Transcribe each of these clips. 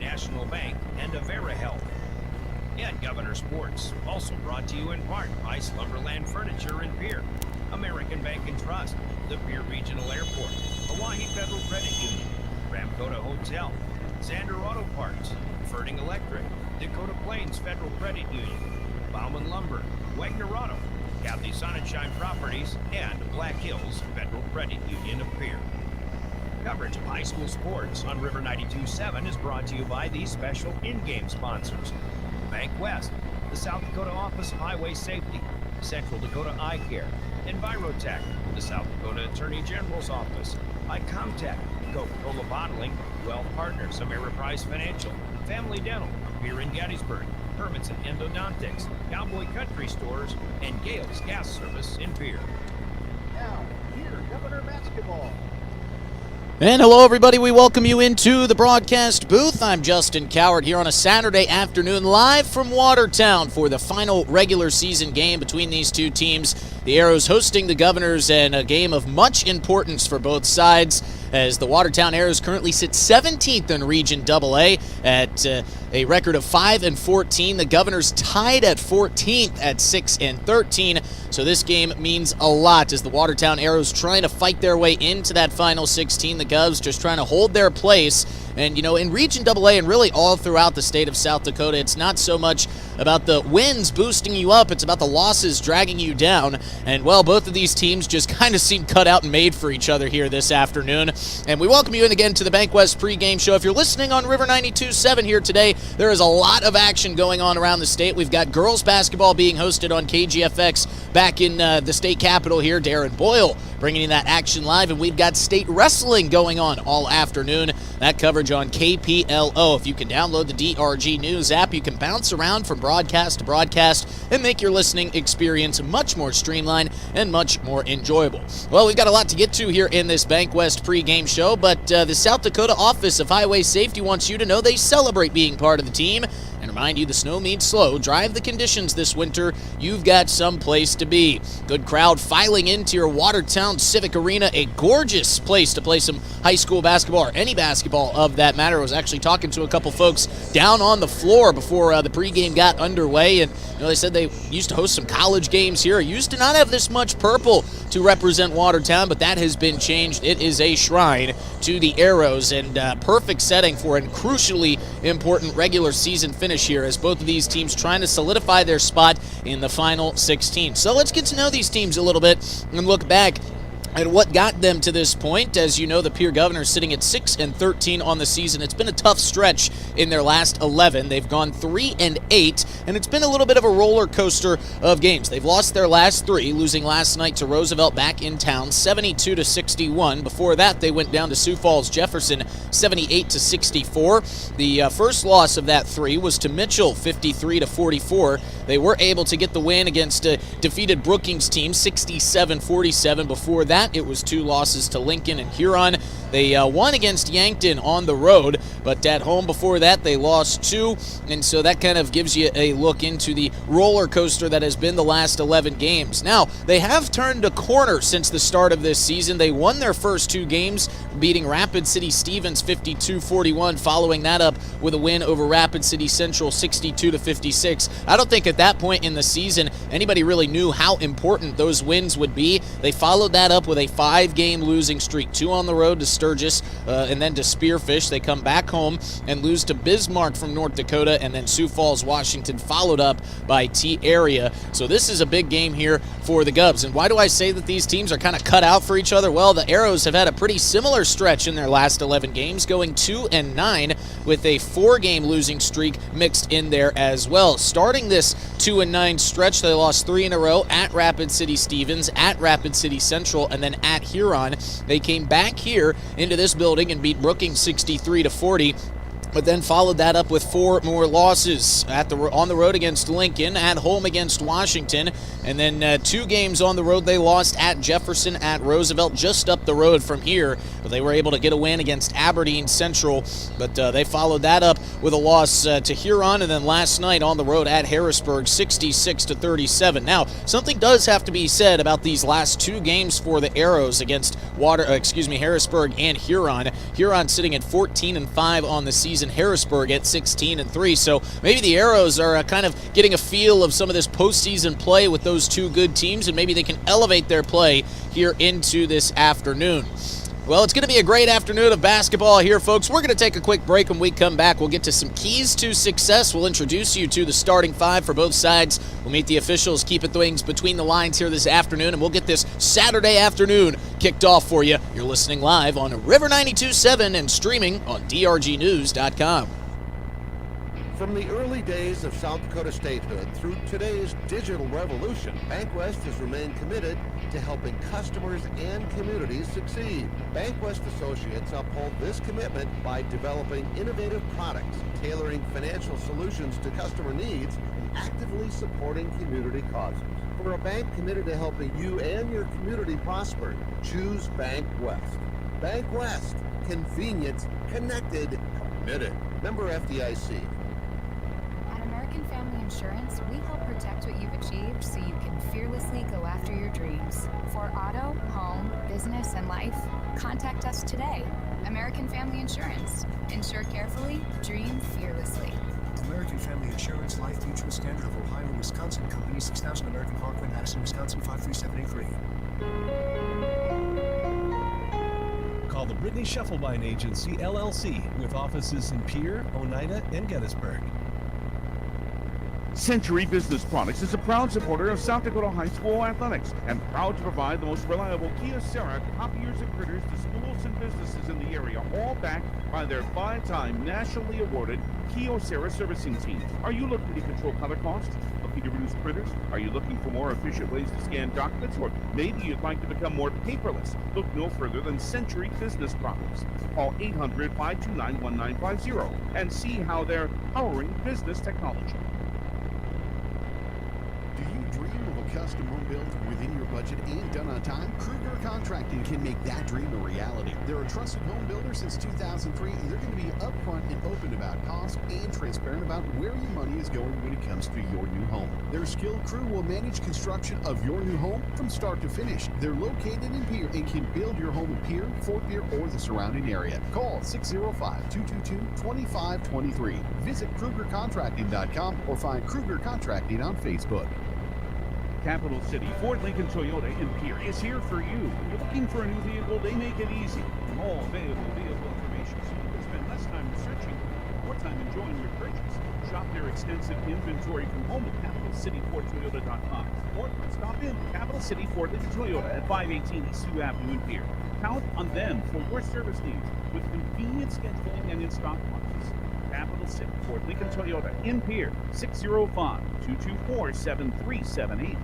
National Bank, and AveraHealth. And Governor Sports, also brought to you in part by Slumberland Furniture in Pierre, American Bank and Trust, the Pierre Regional Airport, Hawaii Federal Credit Union, Ramkota Hotel, Zander Auto Parts, Ferding Electric, Dakota Plains Federal Credit Union, Bauman Lumber, Wagner Auto, Kathy Sonnenschein Properties, and Black Hills Federal Credit Union of Pierre. Coverage of high school sports on River 92.7 is brought to you by these special in-game sponsors: Bank West, the South Dakota Office of Highway Safety, Central Dakota Eye Care, Envirotech, the South Dakota Attorney General's Office, Icomtech, Coca-Cola Bottling, Wealth Partners, Ameriprise Financial, Family Dental, here in Gettysburg, Herman's and Endodontics, Cowboy Country Stores, and Gale's Gas Service in Pierre. Now, here, Governor Basketball. And hello, everybody. We welcome you into the broadcast booth. I'm Justin Coward here on a Saturday afternoon live from Watertown for the final regular season game between these two teams. The Arrows hosting the Governors, and a game of much importance for both sides, as the Watertown Arrows currently sit 17th in Region AA at a record of 5-14. The Governors tied at 14th at 6-13. So this game means a lot as the Watertown Arrows trying to fight their way into that final 16. The Govs just trying to hold their place. And, you know, in Region AA and really all throughout the state of South Dakota, it's not so much about the wins boosting you up, it's about the losses dragging you down. And, well, both of these teams just kind of seem cut out and made for each other here this afternoon. And we welcome you in again to the Bank West pregame show. If you're listening on River 92.7 here today, there is a lot of action going on around the state. We've got girls basketball being hosted on KGFX back in the state capital here. Darren Boyle bringing in that action live, and we've got state wrestling going on all afternoon. That coverage on KPLO. If you can download the DRG News app, you can bounce around from broadcast to broadcast and make your listening experience much more streamlined and much more enjoyable. Well, we've got a lot to get to here in this Bank West pregame show, but the South Dakota Office of Highway Safety wants you to know they celebrate being part of the team. And remind you, the snow means slow. Drive the conditions this winter. You've got some place to be. Good crowd filing into your Watertown Civic Arena, a gorgeous place to play some high school basketball, or any basketball of that matter. I was actually talking to a couple folks down on the floor before the pregame got underway, and they said they used to host some college games here. Used to not have this much purple to represent Watertown, but that has been changed. It is a shrine to the Arrows, and perfect setting for a crucially important regular season finish here, as both of these teams trying to solidify their spot in the final 16. So let's get to know these teams a little bit and look back and what got them to this point. As you know, the Pierre Governors sitting at 6-13 on the season. It's been a tough stretch in their last 11. They've gone 3-8, and it's been a little bit of a roller coaster of games. They've lost their last 3, losing last night to Roosevelt back in town, 72-61. Before that, they went down to Sioux Falls Jefferson, 78-64. The first loss of that 3 was to Mitchell, 53-44. They were able to get the win against a defeated Brookings team, 67-47. Before that, it was 2 losses to Lincoln and Huron. They won against Yankton on the road, but at home before that, they lost 2. And so that kind of gives you a look into the roller coaster that has been the last 11 games. Now, they have turned a corner since the start of this season. They won their first 2 games, beating Rapid City Stevens 52-41, following that up with a win over Rapid City Central 62-56. I don't think at that point in the season anybody really knew how important those wins would be. They followed that up with a 5-game losing streak, 2 on the road to Sturgis and then to Spearfish. They come back home and lose to Bismarck from North Dakota, and then Sioux Falls, Washington, followed up by T-Area. So this is a big game here for the Govs. And why do I say that these teams are kind of cut out for each other? Well, the Arrows have had a pretty similar stretch in their last 11 games, going 2-9 with a 4-game losing streak mixed in there as well. Starting this 2-9 stretch, they lost 3 in a row at Rapid City Stevens, at Rapid City Central, and then at Huron. They came back here into this building and beat Brookings 63-40. but then followed that up with 4 more losses on the road against Lincoln, at home against Washington, and then 2 games on the road they lost at Jefferson, at Roosevelt, just up the road from here, but they were able to get a win against Aberdeen Central, but they followed that up with a loss to Huron, and then last night on the road at Harrisburg, 66-37. Now, something does have to be said about these last 2 games for the Arrows against Harrisburg and Huron. Huron sitting at 14-5 on the season. in Harrisburg at 16-3. So maybe the Arrows are kind of getting a feel of some of this postseason play with those two good teams, and maybe they can elevate their play here into this afternoon. Well, it's going to be a great afternoon of basketball here, folks. We're going to take a quick break. When we come back, we'll get to some keys to success. We'll introduce you to the starting five for both sides. We'll meet the officials, keep it things between the lines here this afternoon, and we'll get this Saturday afternoon kicked off for you. You're listening live on River 92.7 and streaming on drgnews.com. From the early days of South Dakota statehood through today's digital revolution, BankWest has remained committed to helping customers and communities succeed. BankWest Associates uphold this commitment by developing innovative products, tailoring financial solutions to customer needs, and actively supporting community causes. For a bank committed to helping you and your community prosper, choose BankWest. BankWest. Convenient, connected, committed. Member FDIC. Family Insurance, we help protect what you've achieved so you can fearlessly go after your dreams. For auto, home, business, and life, contact us today. American Family Insurance. Insure carefully, dream fearlessly. American Family Insurance, Life Mutual, Standard of Ohio, Wisconsin Company, 6000 American Parkway, Madison, Wisconsin, 53783. Call the Brittany Scheffelbein Agency, LLC, with offices in Pierre, Oneida, and Gettysburg. Century Business Products is a proud supporter of South Dakota High School athletics and proud to provide the most reliable Kyocera copiers and printers to schools and businesses in the area, all backed by their 5-time nationally awarded Kyocera servicing team. Are you looking to control color costs? Looking to reduce printers? Are you looking for more efficient ways to scan documents? Or maybe you'd like to become more paperless? Look no further than Century Business Products. Call 800-529-1950 and see how they're powering business technology. Custom home built within your budget and done on time? Kruger Contracting can make that dream a reality. They're a trusted home builder since 2003, and they're going to be upfront and open about cost and transparent about where your money is going when it comes to your new home. Their skilled crew will manage construction of your new home from start to finish. They're located in Pierre and can build your home in Pierre, Fort Pierre, or the surrounding area. Call 605-222-2523. Visit KrugerContracting.com or find Kruger Contracting on Facebook. Capital City Ford Lincoln Toyota in Pierre is here for you. If you're looking for a new vehicle, they make it easy. All available vehicle information so you can spend less time researching, more time enjoying your purchase. Shop their extensive inventory from home at CapitalCityFordToyota.com or stop in Capital City Ford Lincoln Toyota at 518 East Sioux Avenue in Pierre. Count on them for your service needs with convenient scheduling and in-stock parts. Capital City Ford Lincoln Toyota in Pierre, 605-224-7378.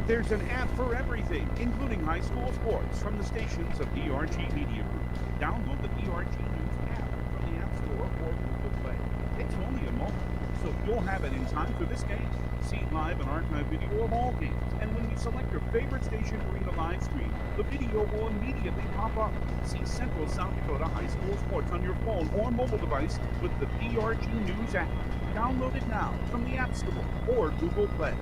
There's an app for everything, including high school sports, from the stations of DRG Media Group. Download the DRG News app from the App Store or Google Play. It's only a moment, so you'll have it in time for this game. See live and archive video of all games, and when you select your favorite station during the live stream, the video will immediately pop up. See Central South Dakota High School Sports on your phone or mobile device with the DRG News app. Download it now from the App Store or Google Play.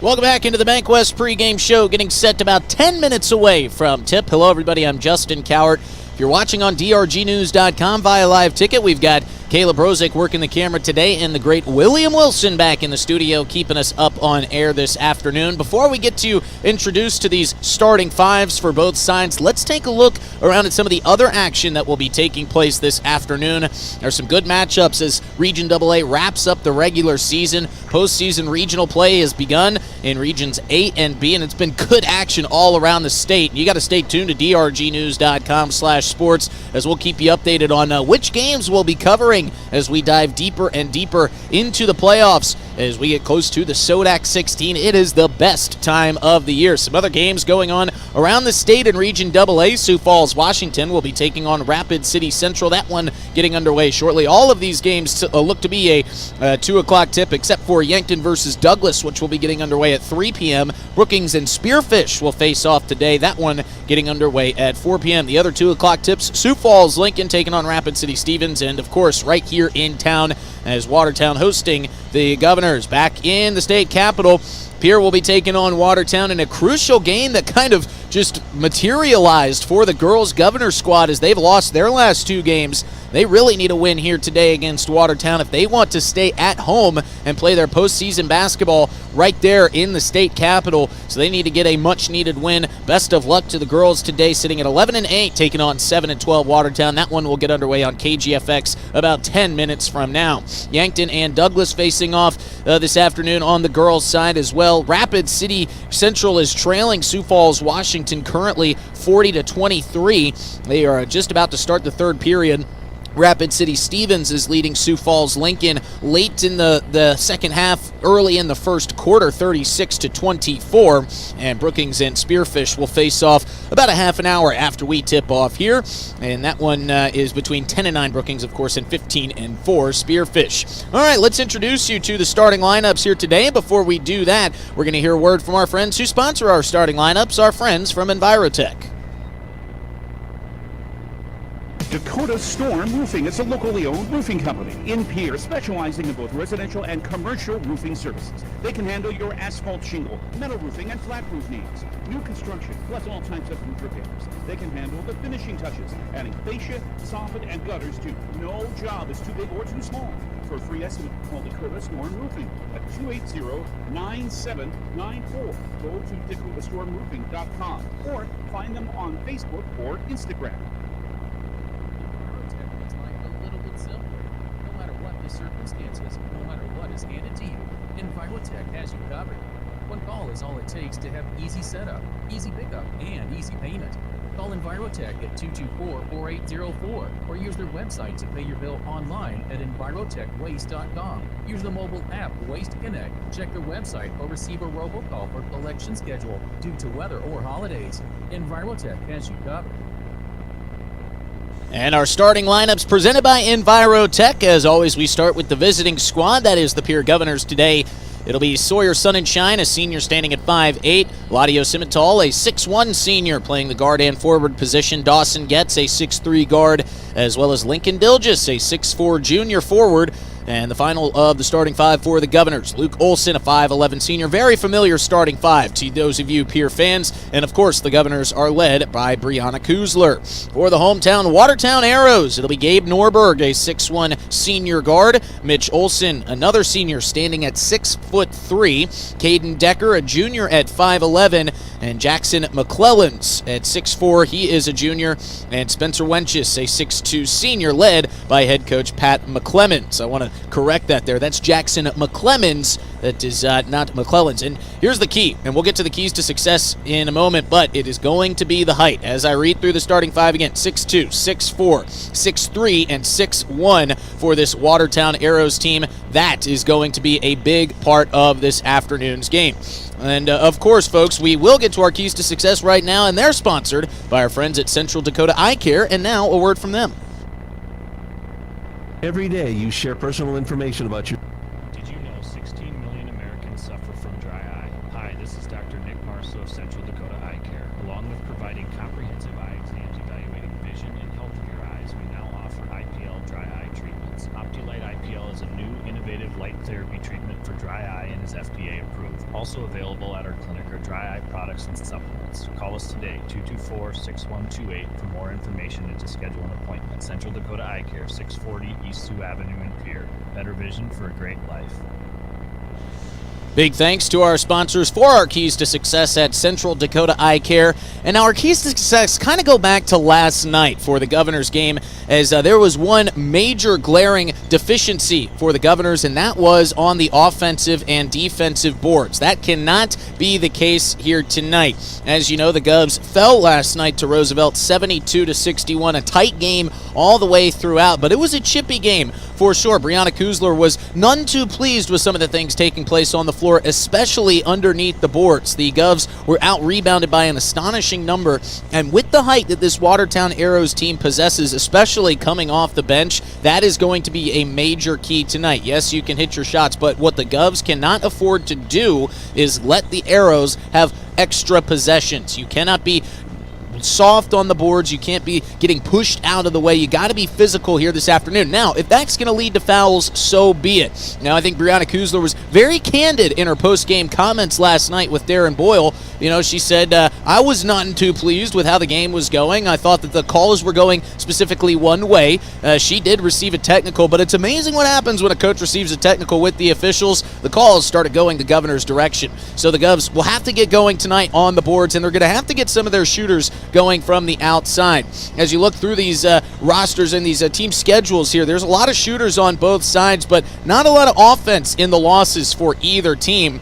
Welcome back into the BankWest pregame show, getting set about 10 minutes away from tip. Hello, everybody. I'm Justin Cowart. If you're watching on drgnews.com via live ticket, we've got Caleb Rosick working the camera today, and the great William Wilson back in the studio keeping us up on air this afternoon. Before we get to introduce to these starting fives for both sides, let's take a look around at some of the other action that will be taking place this afternoon. There's some good matchups as Region AA wraps up the regular season. Postseason regional play has begun in Regions A and B, and it's been good action all around the state. You got to stay tuned to drgnews.com/sports as we'll keep you updated on which games we'll be covering as we dive deeper and deeper into the playoffs. As we get close to the SODAC 16, it is the best time of the year. Some other games going on around the state in Region AA. Sioux Falls, Washington will be taking on Rapid City Central. That one getting underway shortly. All of these games look to be a 2 o'clock tip, except for Yankton versus Douglas, which will be getting underway at 3 p.m. Brookings and Spearfish will face off today. That one getting underway at 4 p.m. The other 2 o'clock tips, Sioux Falls, Lincoln taking on Rapid City Stevens, and of course right here in town as Watertown hosting the Governors back in the state capital. Pierre will be taking on Watertown in a crucial game that kind of just materialized for the girls Governors squad as they've lost their last 2 games. They really need a win here today against Watertown if they want to stay at home and play their postseason basketball right there in the state capital. So they need to get a much-needed win. Best of luck to the girls today, sitting at 11-8, taking on 7-12 Watertown. That one will get underway on KGFX about 10 minutes from now. Yankton and Douglas facing off this afternoon on the girls' side as well. Rapid City Central is trailing Sioux Falls, Washington, currently 40-23. They are just about to start the third period. Rapid City Stevens is leading Sioux Falls Lincoln late in the second half, early in the first quarter, 36-24. And Brookings and Spearfish will face off about a half an hour after we tip off here. And that one is between 10-9 Brookings, of course, and 15-4 Spearfish. All right, let's introduce you to the starting lineups here today. Before we do that, we're going to hear a word from our friends who sponsor our starting lineups, our friends from Envirotech. Dakota Storm Roofing is a locally owned roofing company in Pierre, specializing in both residential and commercial roofing services. They can handle your asphalt shingle, metal roofing, and flat roof needs. New construction, plus all types of roof repairs. They can handle the finishing touches, adding fascia, soffit, and gutters too. No job is too big or too small. For a free estimate, call Dakota Storm Roofing at 280-9794. Go to DakotaStormRoofing.com or find them on Facebook or Instagram. Circumstances, no matter what is handed to you, Envirotech has you covered. One call is all it takes to have easy setup, easy pickup, and easy payment. Call Envirotech at 224-4804 or use their website to pay your bill online at envirotechwaste.com. Use the mobile app Waste Connect. Check their website or receive a robocall for collection schedule due to weather or holidays. Envirotech has you covered. And our starting lineups presented by Envirotech. As always, we start with the visiting squad. That is the Pierre Governors today. It'll be Sawyer Sun and Shine, a senior standing at 5'8". Ladio Simmental, a 6'1 senior playing the guard and forward position. Dawson Getz, a 6'3 guard, as well as Lincoln Dilgis, a 6'4 junior forward. And the final of the starting 5 for the Governors. Luke Olson, a 5'11 senior. Very familiar starting 5 to those of you Pierre fans. And, of course, the Governors are led by Brianna Kuzler. For the hometown Watertown Arrows, it'll be Gabe Norberg, a 6'1 senior guard. Mitch Olson, another senior, standing at 6'3". Caden Decker, a junior at 5'11". And Jackson McClellans at 6'4". He is a junior. And Spencer Wenches, a 6'2 senior, led by head coach Pat McClemens. I want to correct that there. That's Jackson McClemens. That is not McClellans. And here's the key, and we'll get to the keys to success in a moment, but it is going to be the height. As I read through the starting 5 again, 6'2", 6'4", 6'3", and 6'1 for this Watertown Arrows team. That is going to be a big part of this afternoon's game. And, of course, folks, we will get to our keys to success right now, and they're sponsored by our friends at Central Dakota Eye Care. And now a word from them. Every day you share personal information about your... Did you know 16 million Americans suffer from dry eye? Hi, this is Dr. Nick Marso of Central Dakota Eye Care. Along with providing comprehensive eye exams evaluating vision and health of your eyes, we now offer IPL dry eye treatments. OptiLight IPL is a new, innovative light therapy treatment for dry eye and is FDA approved. Also available at our clinic are dry eye products and supplements. Call us today, 224-6128 for more information and to schedule an appointment. Central Dakota Eye Care, 640 East Sioux Avenue in Pierre. Better vision for a great life. Big thanks to our sponsors for our keys to success at Central Dakota Eye Care. And our keys to success kind of go back to last night for the Governors game, as there was one major glaring deficiency for the Governors, and that was on the offensive and defensive boards. That cannot be the case here tonight. As you know, the Govs fell last night to Roosevelt 72-61, a tight game all the way throughout, but it was a chippy game for sure. Brianna Kuzler was none too pleased with some of the things taking place on the floor, especially underneath the boards. The Govs were out-rebounded by an astonishing number, and with the height that this Watertown Arrows team possesses, especially coming off the bench, that is going to be a major key tonight. Yes, you can hit your shots, but what the Govs cannot afford to do is let the Arrows have extra possessions. You cannot be soft on the boards. You can't be getting pushed out of the way. You got to be physical here this afternoon. Now, if that's going to lead to fouls, so be it. Now, I think Brianna Kuzler was very candid in her post-game comments last night with Darren Boyle. You know, she said, I was not too pleased with how the game was going. I thought that the calls were going specifically one way. She did receive a technical, but it's amazing what happens when a coach receives a technical with the officials. The calls started going the Governor's direction. So the Govs will have to get going tonight on the boards, and they're going to have to get some of their shooters going from the outside. As you look through these rosters and these team schedules here, there's a lot of shooters on both sides, but not a lot of offense in the losses for either team,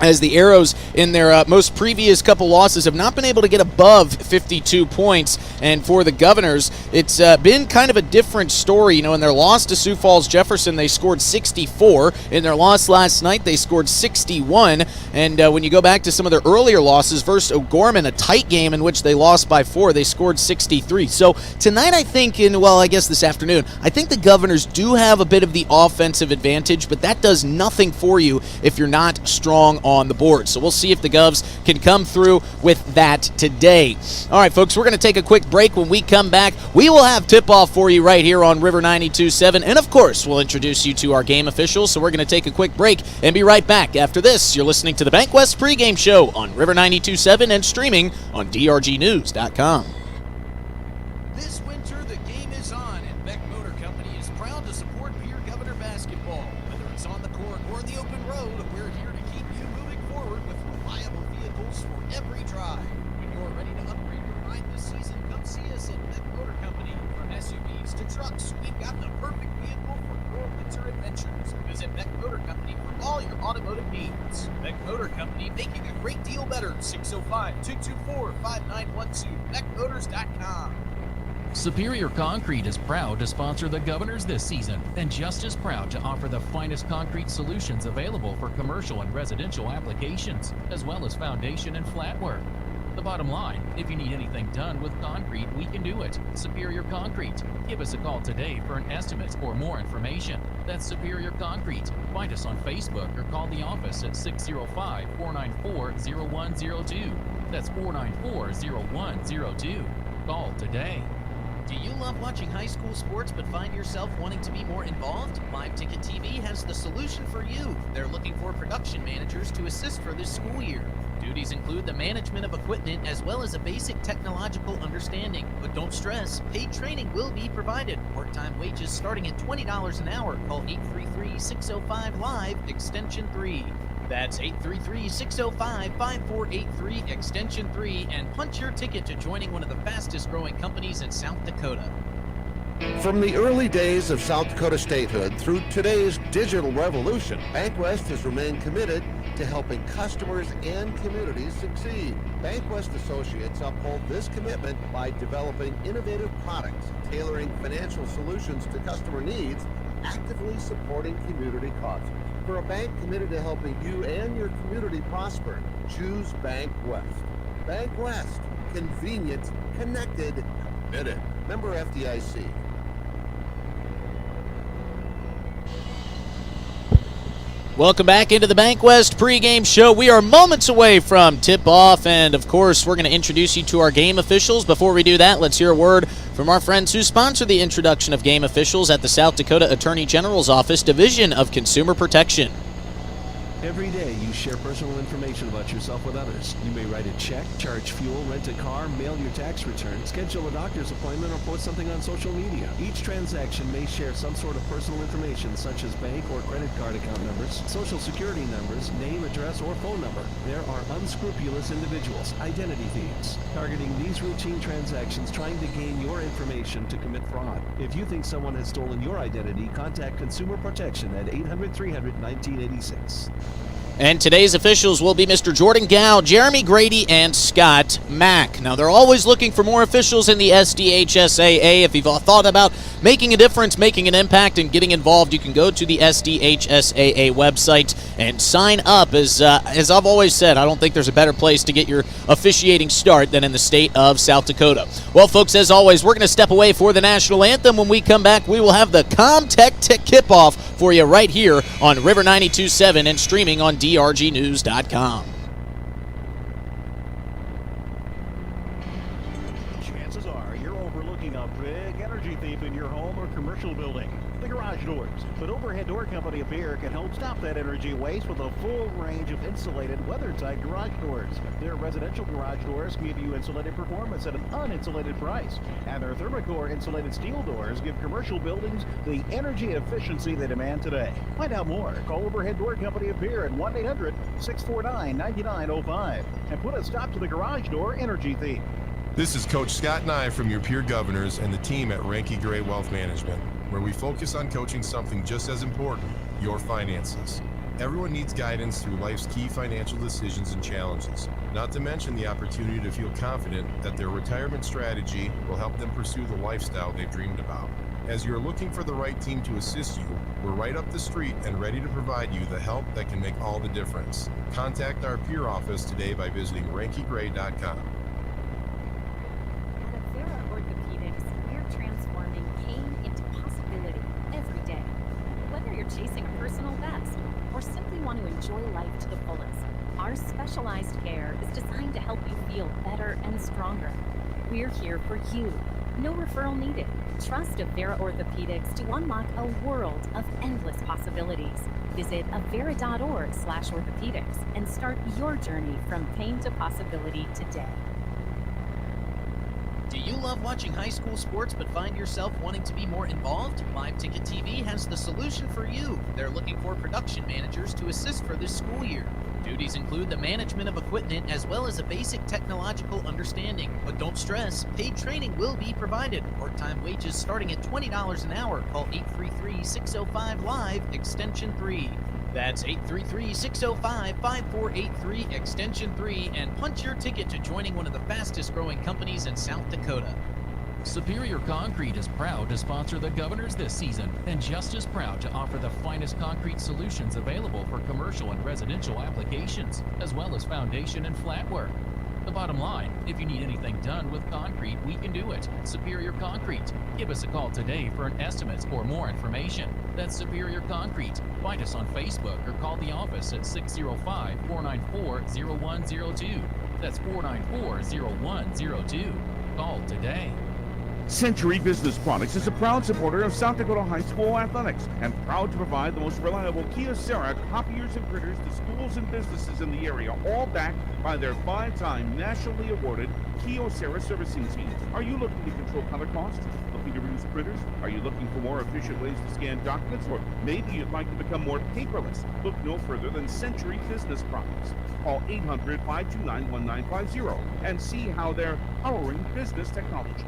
as the Arrows in their most previous couple losses have not been able to get above 52 points. And for the Governors, it's been kind of a different story. You know, in their loss to Sioux Falls Jefferson, they scored 64. In their loss last night, they scored 61. And when you go back to some of their earlier losses versus O'Gorman, a tight game in which they lost by 4, they scored 63. So tonight, I think, I guess this afternoon, I think the Governors do have a bit of the offensive advantage, but that does nothing for you if you're not strong on the board. So we'll see if the Govs can come through with that today. All right, folks, we're going to take a quick break. When we come back, we will have tip-off for you right here on River 92.7, and of course, we'll introduce you to our game officials. So we're going to take a quick break and be right back after this. You're listening to the Bank West pregame show on River 92.7 and streaming on drgnews.com. This winter, the game is on, and Beck Motor Company is proud to support Pierre Governor basketball. Whether it's on the court or the open road, we're here to keep you moving forward with reliable vehicles for every drive. When you're ready to upgrade your ride this season, come see us at Beck Motor Company. From SUVs to trucks, we've got the perfect vehicle for your winter adventures. Visit Beck Motor Company for all your automotive needs. Beck Motor Company, making a great deal better. 605-224-5912. BeckMotors.com. Superior Concrete is proud to sponsor the Governors this season, and just as proud to offer the finest concrete solutions available for commercial and residential applications, as well as foundation and flat work. The bottom line, if you need anything done with concrete, we can do it. Superior Concrete. Give us a call today for an estimate or more information. That's Superior Concrete. Find us on Facebook or call the office at 605-494-0102. That's 494-0102. Call today. Do you love watching high school sports but find yourself wanting to be more involved? Live Ticket TV has the solution for you. They're looking for production managers to assist for this school year. Duties include the management of equipment as well as a basic technological understanding. But don't stress, paid training will be provided. Work-time wages starting at $20 an hour. Call 833-605-LIVE, extension 3. That's 833-605-5483, extension 3, and punch your ticket to joining one of the fastest growing companies in South Dakota. From the early days of South Dakota statehood through today's digital revolution, Bank West has remained committed to helping customers and communities succeed. Bank West associates uphold this commitment by developing innovative products, tailoring financial solutions to customer needs, actively supporting community causes. For a bank committed to helping you and your community prosper, choose Bank West. Bank West. Convenient, connected, committed. Member FDIC. Welcome back into the Bank West pregame show. We are moments away from tip-off, and of course, we're going to introduce you to our game officials. Before we do that, let's hear a word from our friends who sponsor the introduction of game officials at the South Dakota Attorney General's Office, Division of Consumer Protection. Every day you share personal information about yourself with others. You may write a check, charge fuel, rent a car, mail your tax return, schedule a doctor's appointment, or post something on social media. Each transaction may share some sort of personal information such as bank or credit card account numbers, social security numbers, name, address, or phone number. There are unscrupulous individuals, identity thieves, targeting these routine transactions trying to gain your information to commit fraud. If you think someone has stolen your identity, contact Consumer Protection at 800-300-1986. And today's officials will be Mr. Jordan Gow, Jeremy Grady, and Scott Mack. Now, they're always looking for more officials in the SDHSAA. If you've thought about making a difference, making an impact, and getting involved, you can go to the SDHSAA website and sign up. As I've always said, I don't think there's a better place to get your officiating start than in the state of South Dakota. Well, folks, as always, we're going to step away for the national anthem. When we come back, we will have the ComTech kickoff for you right here on River 92.7 and streaming on drgnews.com. energy thief in your home or commercial building? The Garage Doors. But Overhead Door Company of Pierre can help stop that energy waste with a full range of insulated, weather-tight garage doors. Their residential garage doors give you insulated performance at an uninsulated price. And their Thermocore insulated steel doors give commercial buildings the energy efficiency they demand today. Find out more. Call Overhead Door Company of Pierre at 1-800-649-9905 and put a stop to the garage door energy thief. This is Coach Scott Nye from your Pierre Governors and the team at Ranky Gray Wealth Management, where we focus on coaching something just as important, your finances. Everyone needs guidance through life's key financial decisions and challenges, not to mention the opportunity to feel confident that their retirement strategy will help them pursue the lifestyle they've dreamed about. As you're looking for the right team to assist you, we're right up the street and ready to provide you the help that can make all the difference. Contact our Pierre office today by visiting rankygray.com. Chasing a personal best, or simply want to enjoy life to the fullest, our specialized care is designed to help you feel better and stronger. We're here for you. No referral needed. Trust Avera Orthopedics to unlock a world of endless possibilities. Visit avera.org/orthopedics and start your journey from pain to possibility today. Do you love watching high school sports but find yourself wanting to be more involved? Live Ticket TV has the solution for you. They're looking for production managers to assist for this school year. Duties include the management of equipment as well as a basic technological understanding. But don't stress, paid training will be provided. Part-time wages starting at $20 an hour. Call 833-605-LIVE, extension 3. That's 833-605-5483, extension 3, and punch your ticket to joining one of the fastest growing companies in South Dakota. Superior Concrete is proud to sponsor the Governors this season, and just as proud to offer the finest concrete solutions available for commercial and residential applications, as well as foundation and flat work. The bottom line, if you need anything done with concrete, we can do it. Superior Concrete. Give us a call today for an estimate or more information. That's Superior Concrete. Find us on Facebook or call the office at 605-494-0102. That's 494-0102. Call today. Century Business Products is a proud supporter of South Dakota High School athletics and proud to provide the most reliable Kyocera copiers and printers to schools and businesses in the area, all backed by their 5-time nationally awarded Kyocera servicing team. Are you looking to control color costs? Looking to reduce printers? Are you looking for more efficient ways to scan documents? Or maybe you'd like to become more paperless? Look no further than Century Business Products. Call 800-529-1950 and see how they're powering business technology.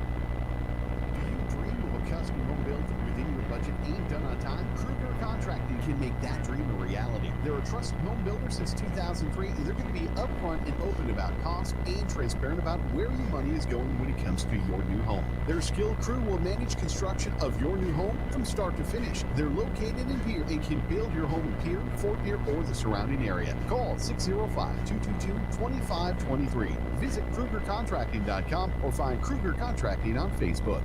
Custom home built within your budget and done on time? Kruger Contracting can make that dream a reality. They're a trusted home builder since 2003, and they're going to be upfront and open about cost and transparent about where your money is going when it comes to your new home. Their skilled crew will manage construction of your new home from start to finish. They're located in Pierre and can build your home in Pierre, Fort Pierre, or the surrounding area. Call 605-222-2523. Visit KrugerContracting.com or find Kruger Contracting on Facebook.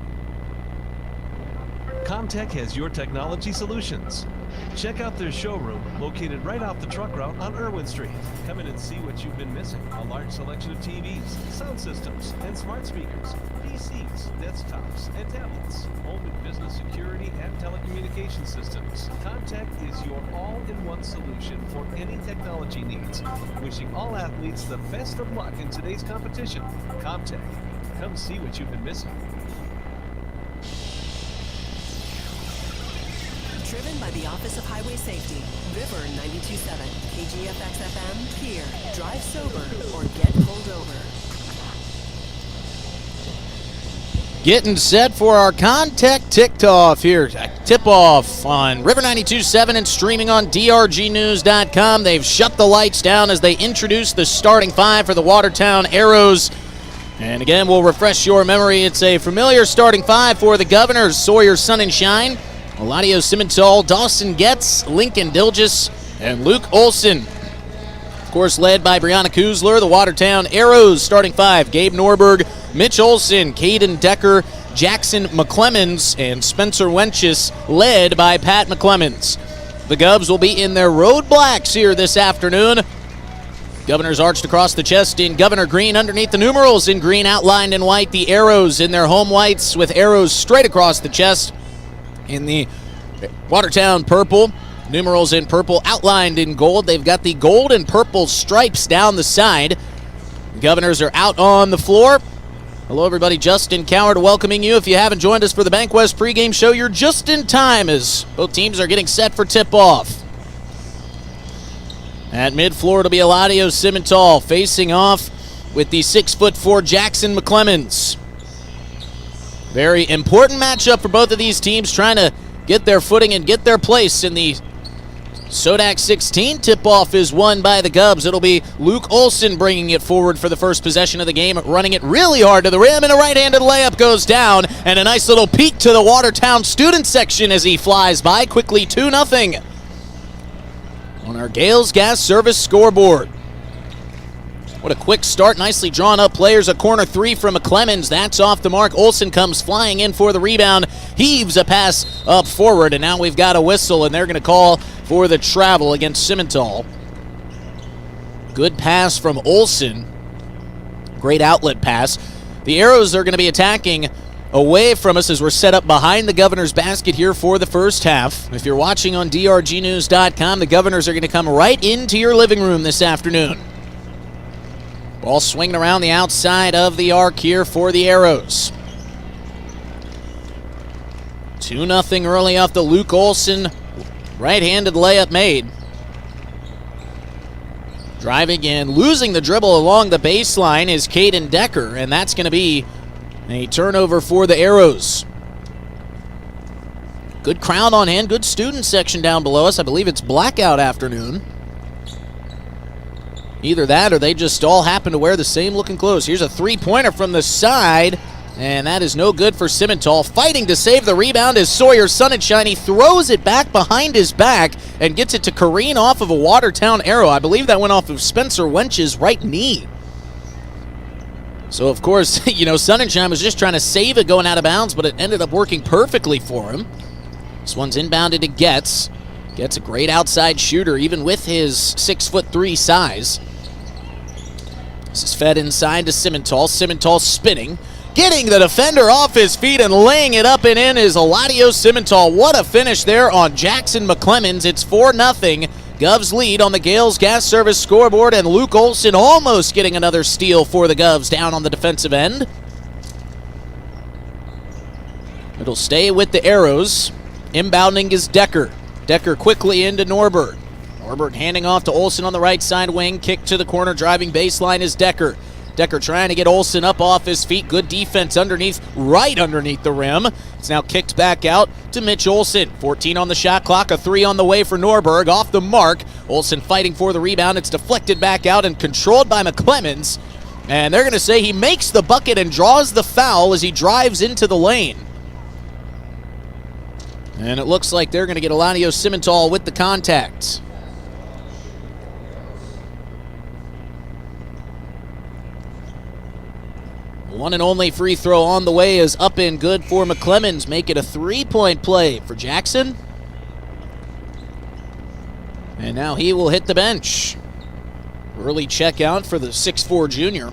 Comtech has your technology solutions. Check out their showroom located right off the truck route on Irwin Street. Come in and see what you've been missing. A large selection of TVs, sound systems, and smart speakers, PCs, desktops, and tablets, home and business security and telecommunication systems. Comtech is your all-in-one solution for any technology needs. Wishing all athletes the best of luck in today's competition. Comtech. Come see what you've been missing. Driven by the Office of Highway Safety. River 92.7, KGFX FM, Pierre. Drive sober or get pulled over. Getting set for our Contact Tip-Off here. Tip-off on River 92.7 and streaming on drgnews.com. They've shut the lights down as they introduce the starting 5 for the Watertown Arrows. And again, we'll refresh your memory. It's a familiar starting 5 for the Governors. Sawyer Sunshine, Eladio Simmental, Dawson Getz, Lincoln Dilgis, and Luke Olson. Of course, led by Brianna Kuzler, the Watertown Arrows starting 5. Gabe Norberg, Mitch Olson, Caden Decker, Jackson McClemens, and Spencer Wenches, led by Pat McClemens. The Govs will be in their road blacks here this afternoon. Governors arched across the chest in Governor green, underneath the numerals in green, outlined in white. The arrows in their home whites with arrows straight across the chest in the Watertown purple. Numerals in purple, outlined in gold. They've got the gold and purple stripes down the side. Governors are out on the floor. Hello, everybody. Justin Coward welcoming you. If you haven't joined us for the BankWest pregame show, you're just in time as both teams are getting set for tip-off. At mid-floor, it'll be Eladio Simmental facing off with the 6'4" Jackson McClemens. Very important matchup for both of these teams, trying to get their footing and get their place in the Sodak 16. Tip-off is won by the Govs. It'll be Luke Olson bringing it forward for the first possession of the game, running it really hard to the rim, and a right-handed layup goes down, and a nice little peek to the Watertown student section as he flies by. Quickly 2-0 on our Gales Gas Service scoreboard. What a quick start. Nicely drawn up players. A corner three from McClemens. That's off the mark. Olson comes flying in for the rebound. Heaves a pass up forward, and now we've got a whistle, and they're going to call for the travel against Simmental. Good pass from Olson. Great outlet pass. The Arrows are going to be attacking away from us as we're set up behind the Governors basket here for the first half. If you're watching on drgnews.com, the Governors are going to come right into your living room this afternoon. Ball swinging around the outside of the arc here for the Arrows. 2-0 early off the Luke Olson right-handed layup made. Driving in, losing the dribble along the baseline is Caden Decker, and that's going to be a turnover for the Arrows. Good crowd on hand, good student section down below us. I believe it's blackout afternoon. Either that or they just all happen to wear the same looking clothes. Here's a three-pointer from the side, and that is no good for Simmental. Fighting to save the rebound is Sawyer Sunshine. He throws it back behind his back and gets it to careen off of a Watertown Arrow. I believe that went off of Spencer Wench's right knee. So, of course, Sunshine was just trying to save it going out of bounds, but it ended up working perfectly for him. This one's inbounded to Getz. Getz a great outside shooter, even with his 6'3" size. This is fed inside to Simmental. Simmental spinning. Getting the defender off his feet and laying it up and in is Eladio Simmental. What a finish there on Jackson McClemens. It's 4-0. Govs lead on the Gales Gas Service scoreboard, and Luke Olson almost getting another steal for the Govs down on the defensive end. It'll stay with the Arrows. Inbounding is Decker. Decker quickly into Norbert. Norbert handing off to Olson on the right side wing. Kick to the corner. Driving baseline is Decker. Decker trying to get Olson up off his feet. Good defense right underneath the rim. It's now kicked back out to Mitch Olson. 14 on the shot clock. A 3 on the way for Norberg. Off the mark. Olson fighting for the rebound. It's deflected back out and controlled by McClemens. And they're going to say he makes the bucket and draws the foul as he drives into the lane. And it looks like they're going to get Eladio Simmental with the contact. One and only free throw on the way is up and good for McClemens. Make it a 3-point play for Jackson. And now he will hit the bench. Early check out for the 6'4" junior.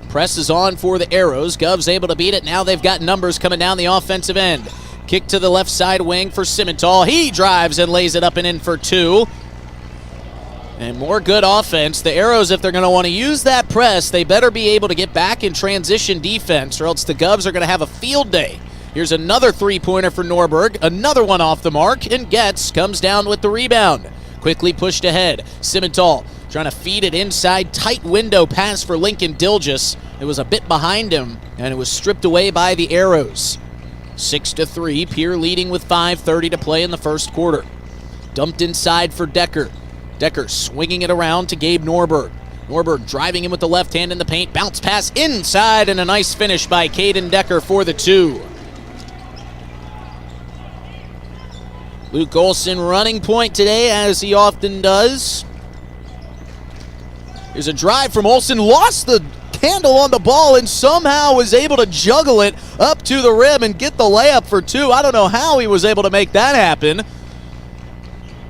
Presses on for the Arrows. Govs able to beat it. Now they've got numbers coming down the offensive end. Kick to the left side wing for Simmental. He drives and lays it up and in for 2. And more good offense. The Arrows, if they're going to want to use that press, they better be able to get back in transition defense, or else the Govs are going to have a field day. Here's another three-pointer for Norberg. Another one off the mark, and Getz comes down with the rebound. Quickly pushed ahead. Simmental trying to feed it inside. Tight window pass for Lincoln Dilgis. It was a bit behind him, and it was stripped away by the Arrows. 6-3. Pierre leading with 5:30 to play in the first quarter. Dumped inside for Decker. Decker swinging it around to Gabe Norberg. Norberg driving in with the left hand in the paint. Bounce pass inside, and a nice finish by Caden Decker for the 2. Luke Olson running point today, as he often does. Here's a drive from Olson. Lost the handle on the ball and somehow was able to juggle it up to the rim and get the layup for 2. I don't know how he was able to make that happen.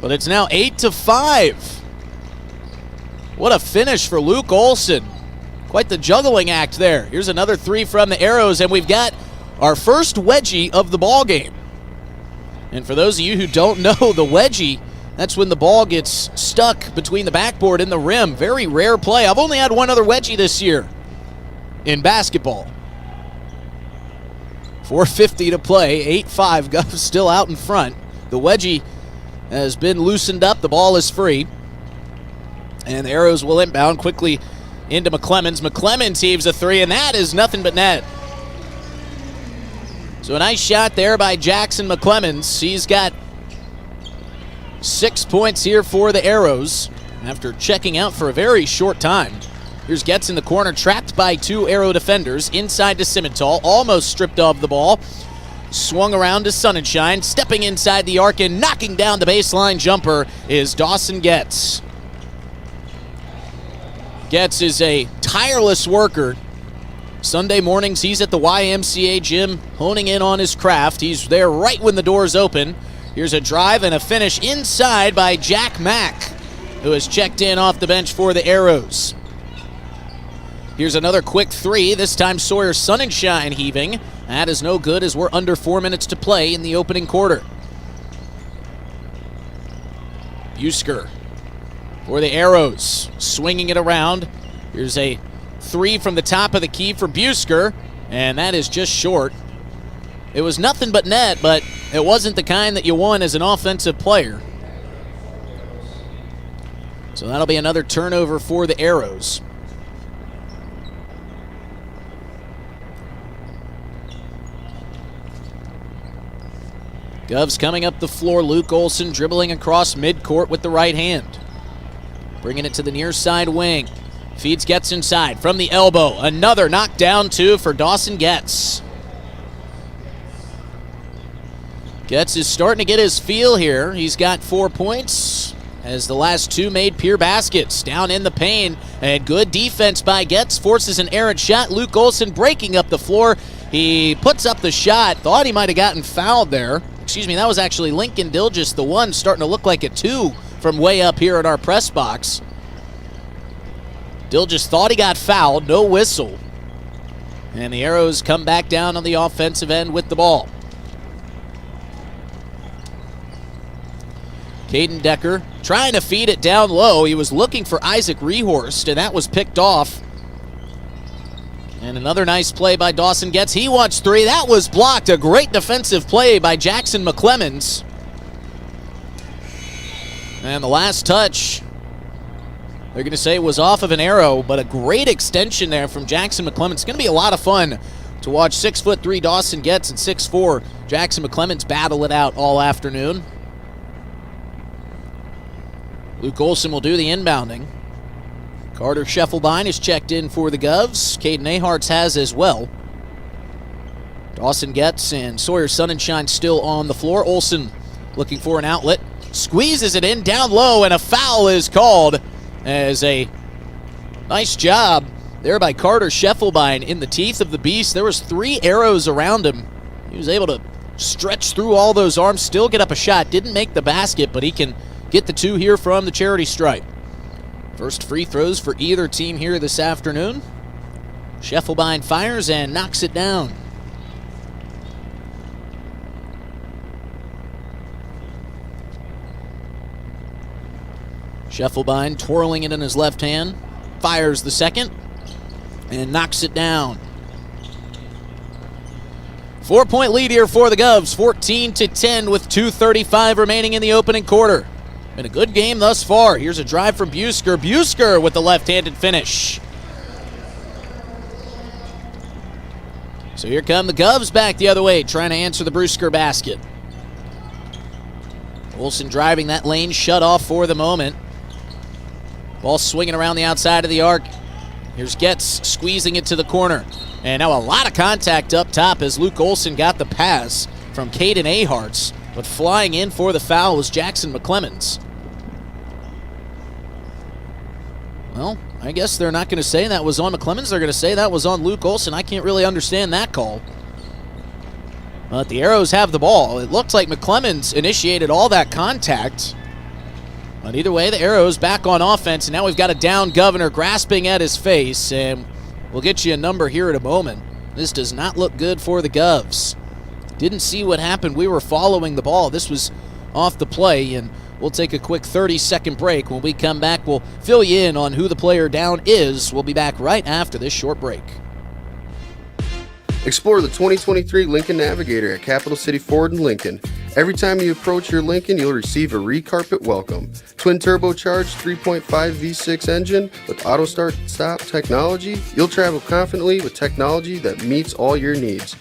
But it's now 8-5. What a finish for Luke Olson. Quite the juggling act there. Here's another three from the Arrows, and we've got our first wedgie of the ball game. And for those of you who don't know, the wedgie, that's when the ball gets stuck between the backboard and the rim. Very rare play. I've only had one other wedgie this year in basketball. 4:50 to play, 8-5, Govs still out in front. The wedgie has been loosened up. The ball is free. And the Arrows will inbound quickly into McClemens. McClemens heaves a three, and that is nothing but net. So a nice shot there by Jackson McClemens. He's got 6 points here for the Arrows after checking out for a very short time. Here's Getz in the corner, trapped by two Arrow defenders. Inside to Simmental, almost stripped of the ball. Swung around to Sonnenschein, stepping inside the arc and knocking down the baseline jumper is Dawson Getz. Getz is a tireless worker. Sunday mornings, he's at the YMCA gym honing in on his craft. He's there right when the doors open. Here's a drive and a finish inside by Jack Mack, who has checked in off the bench for the Arrows. Here's another quick three, this time Sawyer Sonnenschein heaving. That is no good as we're under 4 minutes to play in the opening quarter. Busker for the Arrows, swinging it around. Here's a three from the top of the key for Busker, and that is just short. It was nothing but net, but it wasn't the kind that you want as an offensive player. So that'll be another turnover for the Arrows. Govs coming up the floor. Luke Olson dribbling across midcourt with the right hand. Bringing it to the near side wing. Feeds Getz inside from the elbow. Another knockdown two for Dawson Getz. Getz is starting to get his feel here. He's got 4 points as the last two made Pierre baskets. Down in the paint, and good defense by Getz forces an errant shot. Luke Olson breaking up the floor. He puts up the shot. Thought he might have gotten fouled there. Excuse me, that was actually Lincoln Dilgis, the one, starting to look like a two from way up here at our press box. Dilgis thought he got fouled, no whistle. And the Arrows come back down on the offensive end with the ball. Caden Decker trying to feed it down low. He was looking for Isaac Rehorst, and that was picked off. And another nice play by Dawson Getz. He wants three. That was blocked. A great defensive play by Jackson McClemens. And the last touch, they're going to say it was off of an arrow, but a great extension there from Jackson McClemens. It's going to be a lot of fun to watch 6'3" Dawson Getz and 6'4" Jackson McClemens battle it out all afternoon. Luke Olson will do the inbounding. Carter Scheffelbein is checked in for the Govs. Caden Aharts has as well. Dawson Getz and Sawyer Sonnenschein still on the floor. Olson looking for an outlet. Squeezes it in down low, and a foul is called as a nice job there by Carter Scheffelbein in the teeth of the beast. There was 3 arrows around him. He was able to stretch through all those arms, still get up a shot. Didn't make the basket, but he can get the 2 here from the charity stripe. First free throws for either team here this afternoon. Scheffelbein fires and knocks it down. Scheffelbein twirling it in his left hand, fires the second, and knocks it down. 4-point lead here for the Govs, 14-10 with 2:35 remaining in the opening quarter. Been a good game thus far. Here's a drive from Busker. Busker with the left-handed finish. So here come the Govs back the other way, trying to answer the Busker basket. Olson driving that lane shut off for the moment. Ball swinging around the outside of the arc. Here's Getz squeezing it to the corner. And now a lot of contact up top as Luke Olson got the pass from Caden Aharts. But flying in for the foul was Jackson McClemens. Well, I guess they're not going to say that was on McClemens. They're going to say that was on Luke Olson. I can't really understand that call. But the Arrows have the ball. It looks like McClemens initiated all that contact. But either way, the Arrows back on offense, and now we've got a down Governor grasping at his face, and we'll get you a number here in a moment. This does not look good for the Govs. Didn't see what happened. We were following the ball. This was off the play, and we'll take a quick 30-second break. When we come back, we'll fill you in on who the player down is. We'll be back right after this short break. Explore the 2023 Lincoln Navigator at Capital City Ford in Lincoln. Every time you approach your Lincoln, you'll receive a re-carpet welcome. Twin turbocharged 3.5 V6 engine with auto start-stop technology, you'll travel confidently with technology that meets all your needs.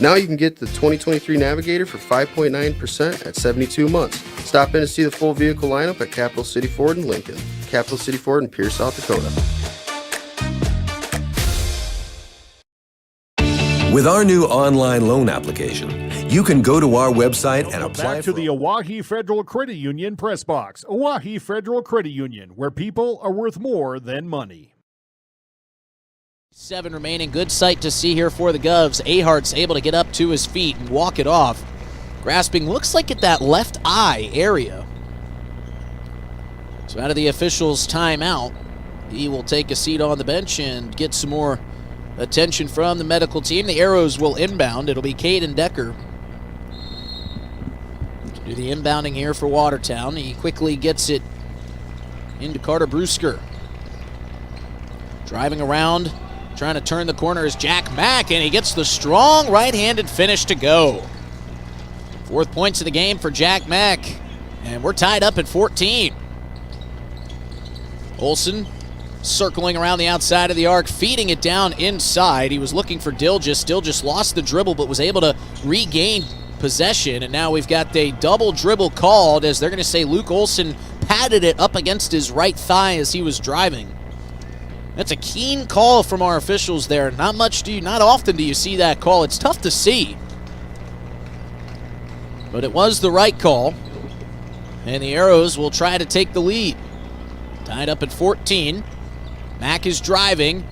Now you can get the 2023 Navigator for 5.9% at 72 months. Stop in to see the full vehicle lineup at Capital City Ford in Lincoln. Capital City Ford in Pierre, South Dakota. With our new online loan application, you can go to our website and apply back to the Oahe Federal Credit Union Press Box. Oahe Federal Credit Union, where people are worth more than money. 7 remaining. Good sight to see here for the Govs. Ahart's able to get up to his feet and walk it off. Grasping, looks like at that left eye area. So out of the officials' timeout, he will take a seat on the bench and get some more attention from the medical team. The Arrows will inbound. It'll be Caden Decker to do the inbounding here for Watertown. He quickly gets it into Carter Brewsker. Driving around, trying to turn the corner is Jack Mack, and he gets the strong right-handed finish to go. 4th points of the game for Jack Mack, and we're tied up at 14. Olsen circling around the outside of the arc, feeding it down inside. He was looking for Dilgis. Dilgis lost the dribble but was able to regain possession, and now we've got a double dribble called as they're going to say Luke Olsen patted it up against his right thigh as he was driving. That's a keen call from our officials there. Not often do you see that call. It's tough to see. But it was the right call, and the Arrows will try to take the lead. Tied up at 14. Mack is driving.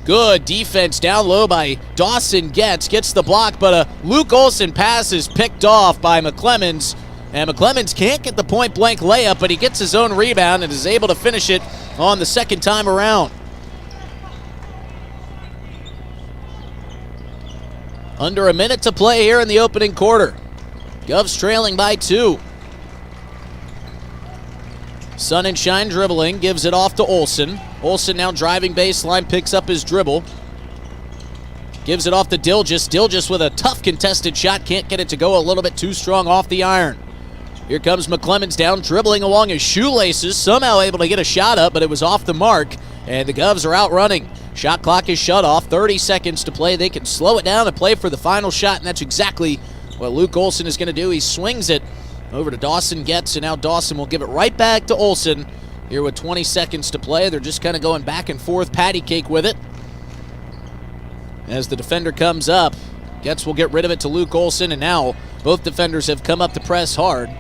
Good defense down low by Dawson gets the block, but a Luke Olsen pass is picked off by McClemens, and McClemens can't get the point-blank layup, but he gets his own rebound and is able to finish it on the second time around. Under a minute to play here in the opening quarter. Govs trailing by 2. Sun and Shine dribbling, gives it off to Olsen. Olsen now driving baseline, picks up his dribble. Gives it off to Dilgis. Dilgis with a tough contested shot, can't get it to go, a little bit too strong off the iron. Here comes McClemens down, dribbling along his shoelaces, somehow able to get a shot up, but it was off the mark, and the Govs are out running. Shot clock is shut off, 30 seconds to play. They can slow it down and play for the final shot, and that's exactly what Luke Olsen is going to do. He swings it over to Dawson and now Dawson will give it right back to Olsen here with 20 seconds to play. They're just kind of going back and forth, patty cake with it. As the defender comes up, will get rid of it to Luke Olsen, and now both defenders have come up to press hard.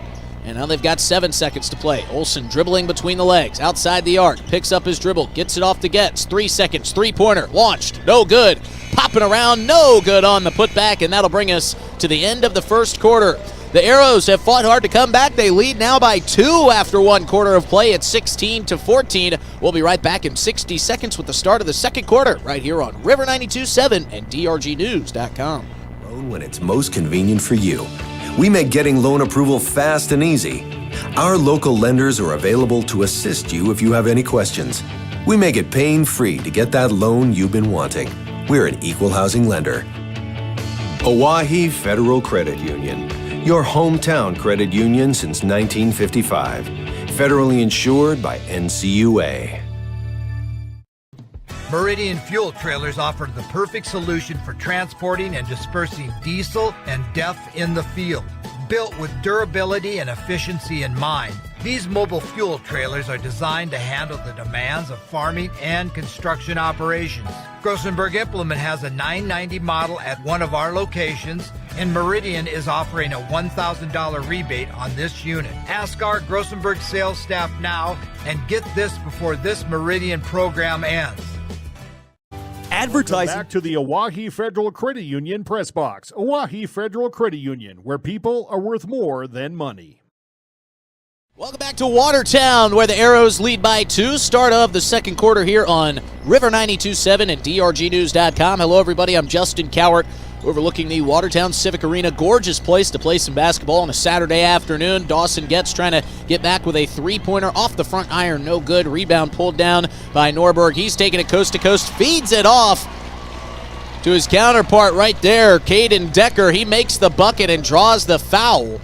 And now they've got 7 seconds to play. Olsen dribbling between the legs, outside the arc, picks up his dribble, gets it off to 3 seconds, three-pointer, launched, no good. Popping around, no good on the putback, and that'll bring us to the end of the first quarter. The Arrows have fought hard to come back. They lead now by 2 after 1 quarter of play at 16-14. We'll be right back in 60 seconds with the start of the second quarter right here on River 92.7 and DRGnews.com. Loan when it's most convenient for you. We make getting loan approval fast and easy. Our local lenders are available to assist you if you have any questions. We make it pain-free to get that loan you've been wanting. We're an equal housing lender. Oahe Federal Credit Union. Your hometown credit union since 1955. Federally insured by NCUA. Meridian Fuel Trailers offer the perfect solution for transporting and dispersing diesel and DEF in the field. Built with durability and efficiency in mind, these mobile fuel trailers are designed to handle the demands of farming and construction operations. Grossenberg Implement has a 990 model at one of our locations, and Meridian is offering a $1,000 rebate on this unit. Ask our Grossenberg sales staff now and get this before this Meridian program ends. Advertising. Back to the Oahe Federal Credit Union Press Box. Oahe Federal Credit Union, where people are worth more than money. Welcome back to Watertown, where the Arrows lead by 2. Start of the second quarter here on River 92.7 and drgnews.com. Hello, everybody. I'm Justin Cowart, overlooking the Watertown Civic Arena. Gorgeous place to play some basketball on a Saturday afternoon. Dawson Getz trying to get back with a three-pointer off the front iron. No good. Rebound pulled down by Norberg. He's taking it coast to coast, feeds it off to his counterpart right there, Caden Decker. He makes the bucket and draws the foul.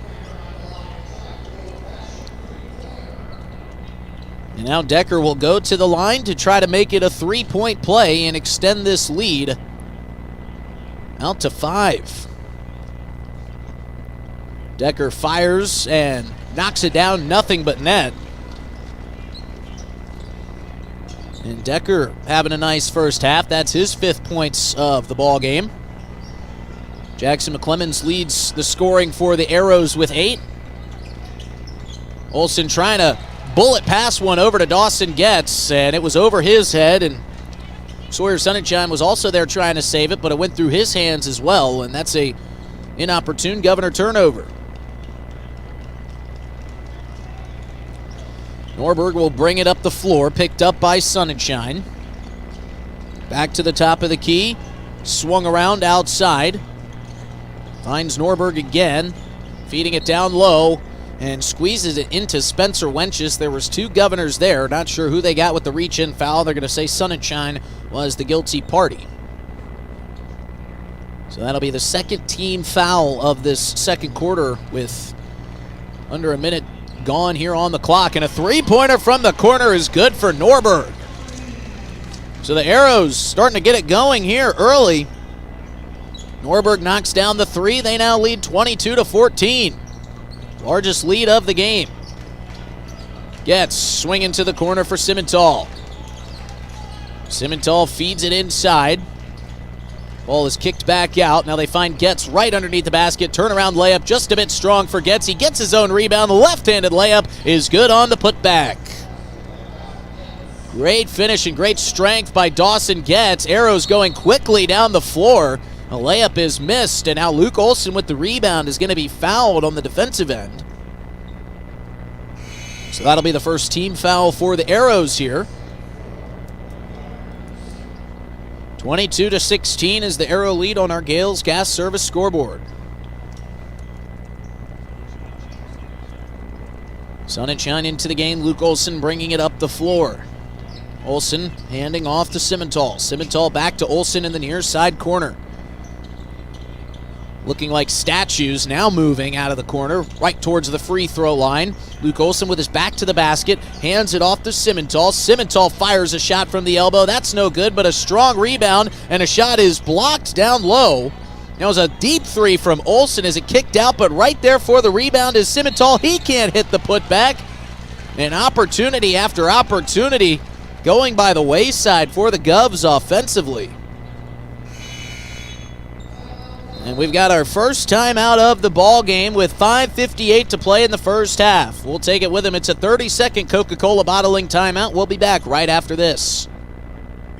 And now Decker will go to the line to try to make it a three-point play and extend this lead out to 5. Decker fires and knocks it down, nothing but net. And Decker having a nice first half. That's his 5th points of the ball game. Jackson McClemens leads the scoring for the Arrows with 8. Olsen trying to bullet pass one over to Dawson Getz, and it was over his head, and Sawyer Sonnenschein was also there trying to save it, but it went through his hands as well, and that's a inopportune Governor turnover. Norberg will bring it up the floor, picked up by Sonnenschein. Back to the top of the key, swung around outside, finds Norberg again, feeding it down low, and squeezes it into Spencer Wenches. There was 2 Governors there. Not sure who they got with the reach-in foul. They're going to say Sonnenschein was the guilty party. So that'll be the second team foul of this second quarter with under a minute gone here on the clock. And a three-pointer from the corner is good for Norberg. So the Arrows starting to get it going here early. Norberg knocks down the 3. They now lead 22-14. Largest lead of the game. Getz swinging to the corner for Simmental. Simmental feeds it inside. Ball is kicked back out. Now they find Getz right underneath the basket. Turnaround layup just a bit strong for Getz. He gets his own rebound. The left-handed layup is good on the putback. Great finish and great strength by Dawson Getz. Arrows going quickly down the floor. A layup is missed, and now Luke Olsen with the rebound is going to be fouled on the defensive end. So that'll be the first team foul for the Arrows here. 22-16 is the Arrow lead on our Gales Gas Service scoreboard. Sonnenschein into the game. Luke Olsen bringing it up the floor. Olsen handing off to Simmental. Simmental back to Olsen in the near side corner. Looking like statues, now moving out of the corner, right towards the free throw line. Luke Olsen with his back to the basket, hands it off to Simmental. Simmental fires a shot from the elbow. That's no good, but a strong rebound, and a shot is blocked down low. That was a deep 3 from Olsen as it kicked out, but right there for the rebound is Simmental. He can't hit the putback. And opportunity after opportunity going by the wayside for the Govs offensively. And we've got our first time out of the ball game with 5:58 to play in the first half. We'll take it with him. It's a 30-second Coca-Cola bottling timeout. We'll be back right after this.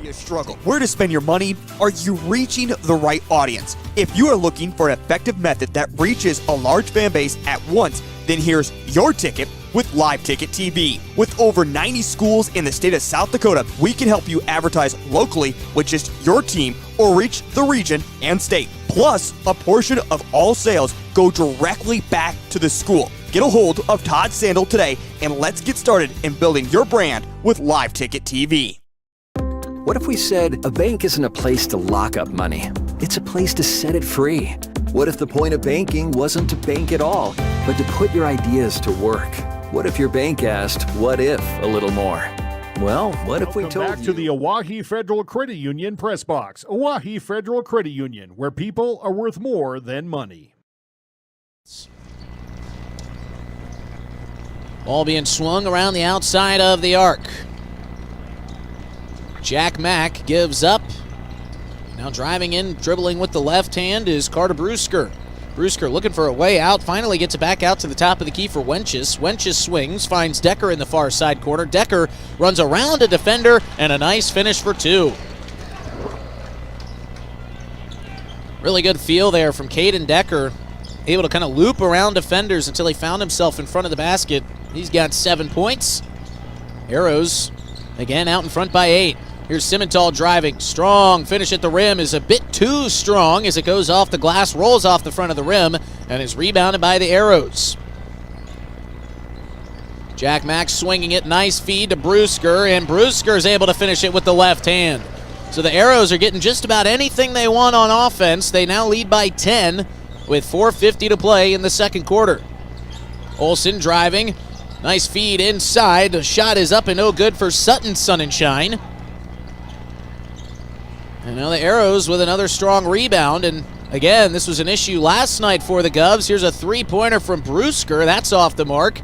Be a struggle. Where to spend your money? Are you reaching the right audience? If you are looking for an effective method that reaches a large fan base at once, then here's your ticket with Live Ticket TV. With over 90 schools in the state of South Dakota, we can help you advertise locally with just your team or reach the region and state. Plus, a portion of all sales go directly back to the school. Get a hold of Todd Sandel today, and let's get started in building your brand with Live Ticket TV. What if we said a bank isn't a place to lock up money? It's a place to set it free. What if the point of banking wasn't to bank at all, but to put your ideas to work? What if your bank asked, what if, a little more? Well, what if we told back to the Owyhee Federal Credit Union press box. Owyhee Federal Credit Union, where people are worth more than money. Ball being swung around the outside of the arc. Jack Mack gives up. Now driving in, dribbling with the left hand is Carter Brewsker. Brewsker looking for a way out, finally gets it back out to the top of the key for Wenches. Wenches swings, finds Decker in the far side corner. Decker runs around a defender, and a nice finish for 2. Really good feel there from Caden Decker, able to kind of loop around defenders until he found himself in front of the basket He's got 7 points. Arrows, again, out in front by 8. Here's Simmental driving. Strong finish at the rim is a bit too strong as it goes off the glass, rolls off the front of the rim, and is rebounded by the Arrows. Jack Mack swinging it. Nice feed to Brewsker, and Brewsker is able to finish it with the left hand. So the Arrows are getting just about anything they want on offense. They now lead by 10 with 4:50 to play in the second quarter. Olsen driving. Nice feed inside. The shot is up and no good for Sutton Sunshine. And now the Arrows with another strong rebound. And again, this was an issue last night for the Govs. Here's a three-pointer from Brewsker. That's off the mark.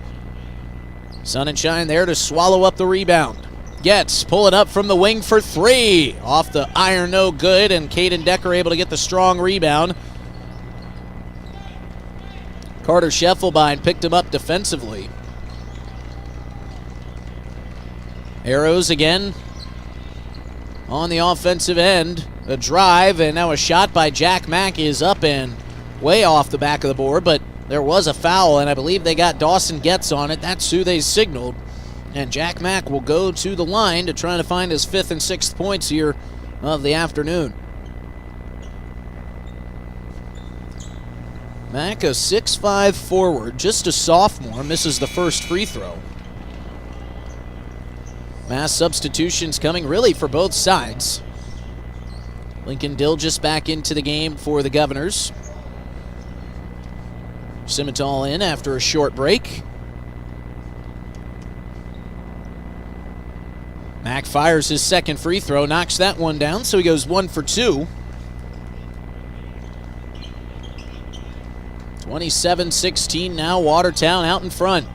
Sunshine there to swallow up the rebound. Getz pulling up from the wing for 3. Off the iron, no good, and Caden Decker able to get the strong rebound. Carter Scheffelbein picked him up defensively. Arrows again on the offensive end. A drive, and now a shot by Jack Mack is up and way off the back of the board, but there was a foul, and I believe they got Dawson Getz on it. That's who they signaled. And Jack Mack will go to the line to try to find his 5th and 6th points here of the afternoon. Mack, a 6'5" forward, just a sophomore, misses the first free throw. Mass substitutions coming really for both sides. Lincoln Dilgis back into the game for the Governors. Simmental in after a short break. Mack fires his second free throw, knocks that one down, so he goes 1 for 2. 27-16 now, Watertown out in front.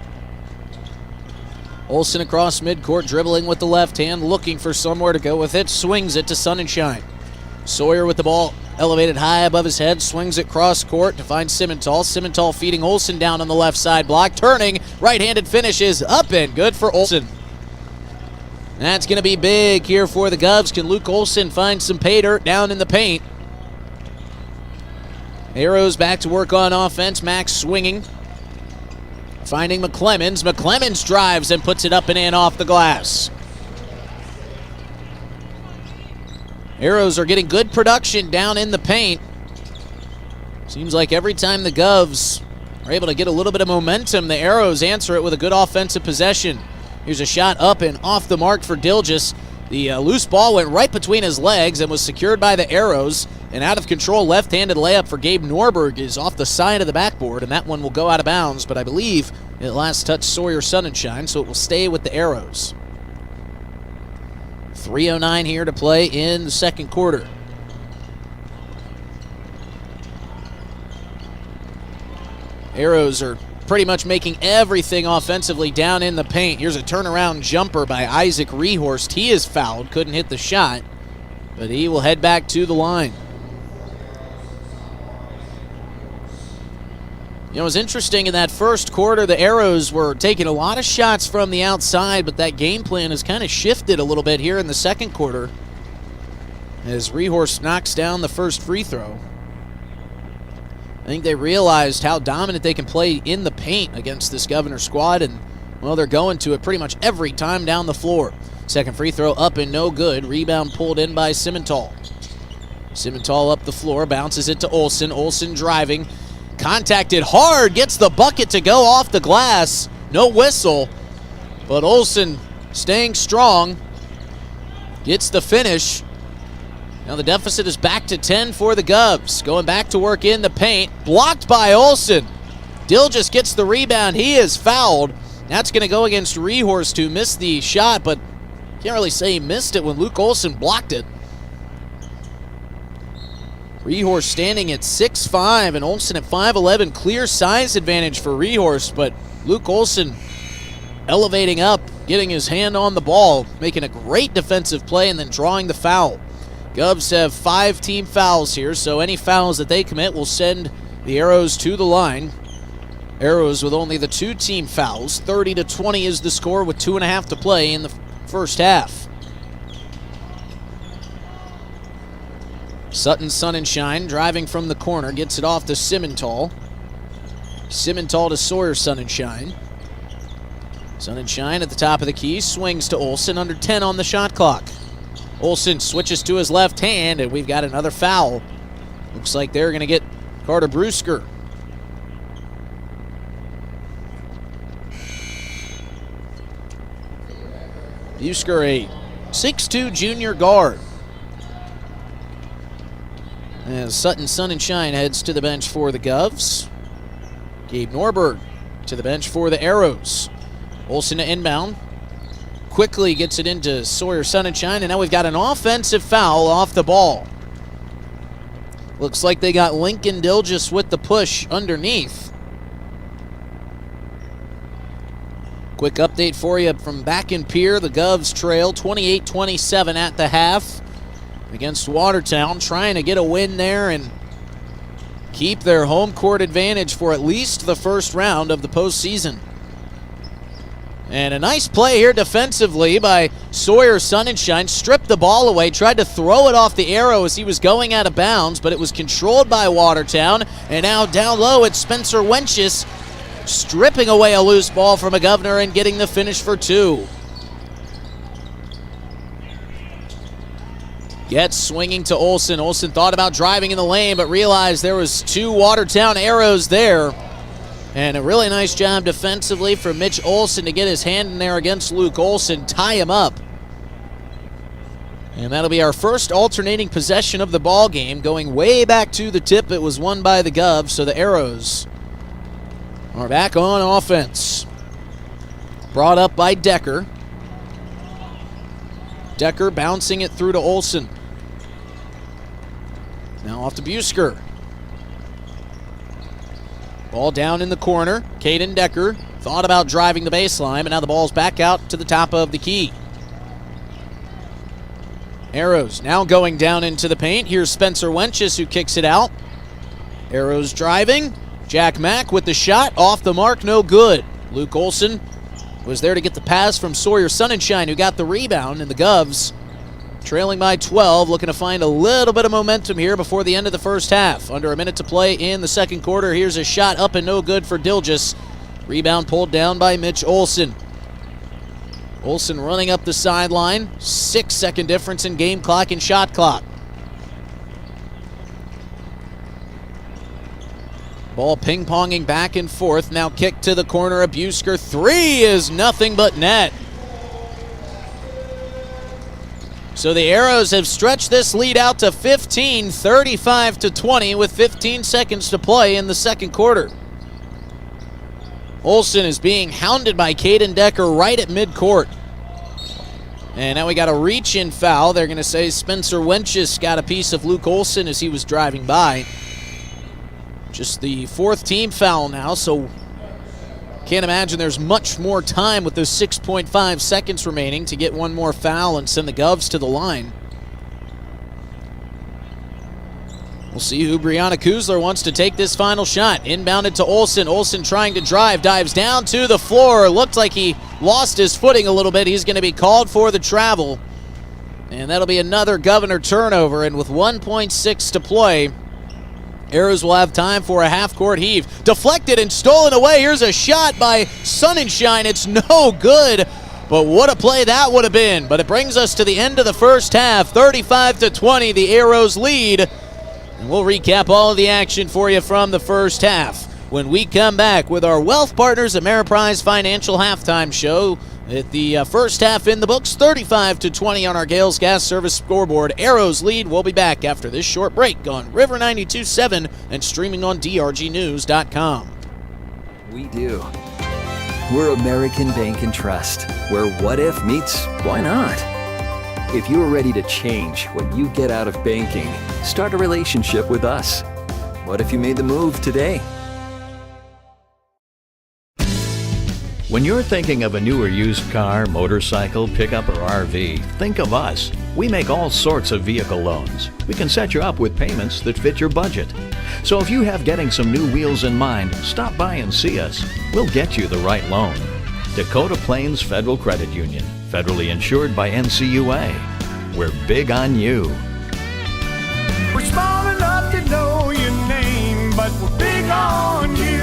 Olsen across midcourt, dribbling with the left hand, looking for somewhere to go with it, swings it to Sunshine. Sawyer with the ball elevated high above his head, swings it cross court to find Simmental. Simmental feeding Olsen down on the left side block, turning, right-handed finish is up and good for Olsen. That's going to be big here for the Govs. Can Luke Olsen find some pay dirt down in the paint? Arrows back to work on offense. Max swinging. Finding McClemens. McClemens drives and puts it up and in off the glass. Arrows are getting good production down in the paint. Seems like every time the Govs are able to get a little bit of momentum, the Arrows answer it with a good offensive possession. Here's a shot up and off the mark for Dilgis. The loose ball went right between his legs and was secured by the Arrows. An out-of-control left-handed layup for Gabe Norberg is off the side of the backboard, and that one will go out of bounds, but I believe it last touched Sawyer Sunshine, so it will stay with the Arrows. 3:09 here to play in the second quarter. Arrows are pretty much making everything offensively down in the paint. Here's a turnaround jumper by Isaac Rehorst. He is fouled, couldn't hit the shot, but he will head back to the line. You know, it was interesting in that first quarter, the Arrows were taking a lot of shots from the outside, but that game plan has kind of shifted a little bit here in the second quarter as Rehorst knocks down the first free throw. I think they realized how dominant they can play in the paint against this Governor squad, and, well, they're going to it pretty much every time down the floor. Second free throw up and no good. Rebound pulled in by Simmental. Simmental up the floor, bounces it to Olsen. Olsen driving. Contacted hard, gets the bucket to go off the glass. No whistle, but Olsen staying strong. Gets the finish. Now the deficit is back to 10 for the Govs. Going back to work in the paint. Blocked by Olsen. Dilgis gets the rebound. He is fouled. That's going to go against Rehorst, who missed the shot, but can't really say he missed it when Luke Olsen blocked it. Rehorst standing at 6'5", and Olsen at 5'11". Clear size advantage for Rehorst, but Luke Olsen elevating up, getting his hand on the ball, making a great defensive play, and then drawing the foul. Govs have 5 team fouls here, so any fouls that they commit will send the Arrows to the line. Arrows with only the 2 team fouls. 30-20 is the score with 2.5 to play in the first half. Sutton Sunshine driving from the corner, gets it off to Simmental. Simmental to Sawyer Sunshine. Sun and Shine at the top of the key, swings to Olsen, under 10 on the shot clock. Olsen switches to his left hand, and we've got another foul. Looks like they're going to get Carter Brewster. Brewster, a 6'2 junior guard. As Sutton Sun and Shine heads to the bench for the Govs. Gabe Norberg to the bench for the Arrows. Olsen to inbound. Quickly gets it into Sawyer Sun and Shine, and now we've got an offensive foul off the ball. Looks like they got Lincoln Dilgis with the push underneath. Quick update for you from back in Pierre. The Govs trail 28-27 at the half against Watertown, trying to get a win there and keep their home court advantage for at least the first round of the postseason. And a nice play here defensively by Sawyer Sun and Shine. Stripped the ball away, tried to throw it off the arrow as he was going out of bounds, but it was controlled by Watertown. And now down low, it's Spencer Wenches stripping away a loose ball from a Governor and getting the finish for 2. Gets swinging to Olsen. Olsen thought about driving in the lane, but realized there was 2 Watertown Arrows there. And a really nice job defensively for Mitch Olsen to get his hand in there against Luke Olsen, tie him up. And that'll be our first alternating possession of the ball game. Going way back to the tip, it was won by the Govs, so the Arrows are back on offense. Brought up by Decker. Decker bouncing it through to Olsen. Now off to Busker. Ball down in the corner. Caden Decker thought about driving the baseline, but now the ball's back out to the top of the key. Arrows now going down into the paint. Here's Spencer Wenches who kicks it out. Arrows driving. Jack Mack with the shot. Off the mark, no good. Luke Olsen was there to get the pass from Sawyer Sun and Shine, who got the rebound, and the Govs trailing by 12, looking to find a little bit of momentum here before the end of the first half. Under a minute to play in the second quarter. Here's a shot up and no good for Dilgis. Rebound pulled down by Mitch Olsen. Olsen running up the sideline. 6-second difference in game clock and shot clock. Ball ping-ponging back and forth. Now kick to the corner of Busker. 3 is nothing but net. So the Arrows have stretched this lead out to 15, 35-20 with 15 seconds to play in the second quarter. Olsen is being hounded by Caden Decker right at midcourt. And now we got a reach-in foul. They're going to say Spencer Wenches got a piece of Luke Olsen as he was driving by. Just the 4th team foul now, so can't imagine there's much more time with those 6.5 seconds remaining to get one more foul and send the Govs to the line. We'll see who Brianna Kuzler wants to take this final shot. Inbounded to Olsen. Olsen trying to drive, dives down to the floor. Looked like he lost his footing a little bit. He's going to be called for the travel. And that'll be another Governor turnover, and with 1.6 to play, Arrows will have time for a half-court heave. Deflected and stolen away. Here's a shot by Sun and Shine. It's no good, but what a play that would have been. But it brings us to the end of the first half. 35-20, the Arrows lead. And we'll recap all of the action for you from the first half when we come back with our Wealth Partners Ameriprise Financial Halftime Show. At the first half in the books, 35-20 on our Gales Gas Service scoreboard. Arrows lead. We'll be back after this short break on River 92.7 and streaming on drgnews.com. We do. We're American Bank and Trust, where what if meets why not? If you are ready to change what you get out of banking, start a relationship with us. What if you made the move today? When you're thinking of a new or used car, motorcycle, pickup, or RV, think of us. We make all sorts of vehicle loans. We can set you up with payments that fit your budget. So if you have getting some new wheels in mind, stop by and see us. We'll get you the right loan. Dakota Plains Federal Credit Union, federally insured by NCUA. We're big on you. We're small enough to know your name, but we're big on you.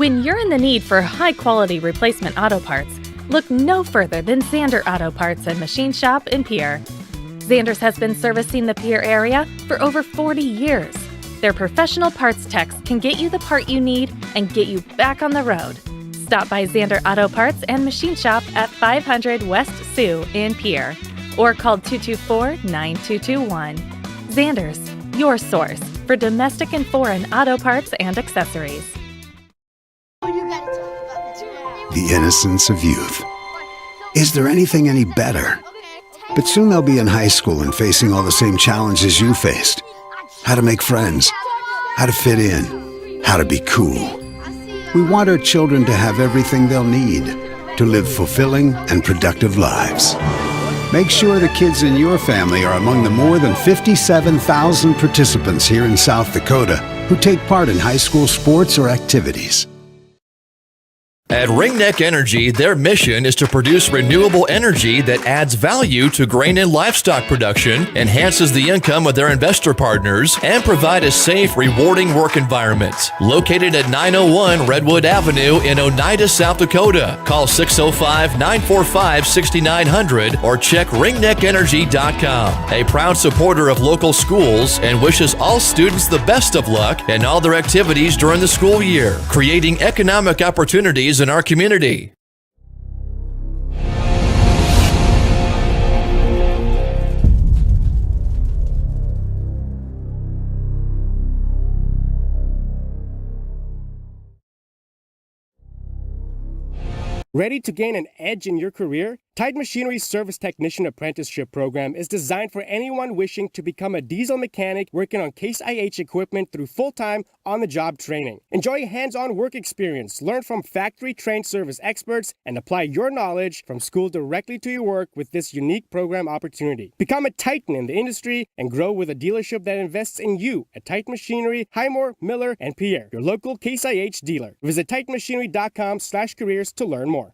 When you're in the need for high-quality replacement auto parts, look no further than Zander Auto Parts and Machine Shop in Pierre. Zander's has been servicing the Pierre area for over 40 years. Their professional parts techs can get you the part you need and get you back on the road. Stop by Zander Auto Parts and Machine Shop at 500 West Sioux in Pierre or call 224-9221. Zander's, your source for domestic and foreign auto parts and accessories. The innocence of youth. Is there anything any better? But soon they'll be in high school and facing all the same challenges you faced. How to make friends, how to fit in, how to be cool. We want our children to have everything they'll need to live fulfilling and productive lives. Make sure the kids in your family are among the more than 57,000 participants here in South Dakota who take part in high school sports or activities. At Ringneck Energy, their mission is to produce renewable energy that adds value to grain and livestock production, enhances the income of their investor partners, and provide a safe, rewarding work environment. Located at 901 Redwood Avenue in Oneida, South Dakota. Call 605-945-6900 or check ringneckenergy.com. A proud supporter of local schools and wishes all students the best of luck in all their activities during the school year, creating economic opportunities in our community. Ready to gain an edge in your career? Tide Machinery's Service Technician Apprenticeship Program is designed for anyone wishing to become a diesel mechanic working on Case IH equipment through full-time, on-the-job training. Enjoy hands-on work experience, learn from factory-trained service experts, and apply your knowledge from school directly to your work with this unique program opportunity. Become a titan in the industry and grow with a dealership that invests in you at Tide Machinery, Highmore, Miller, and Pierre, your local Case IH dealer. Visit TitanMachinery.com/careers to learn more.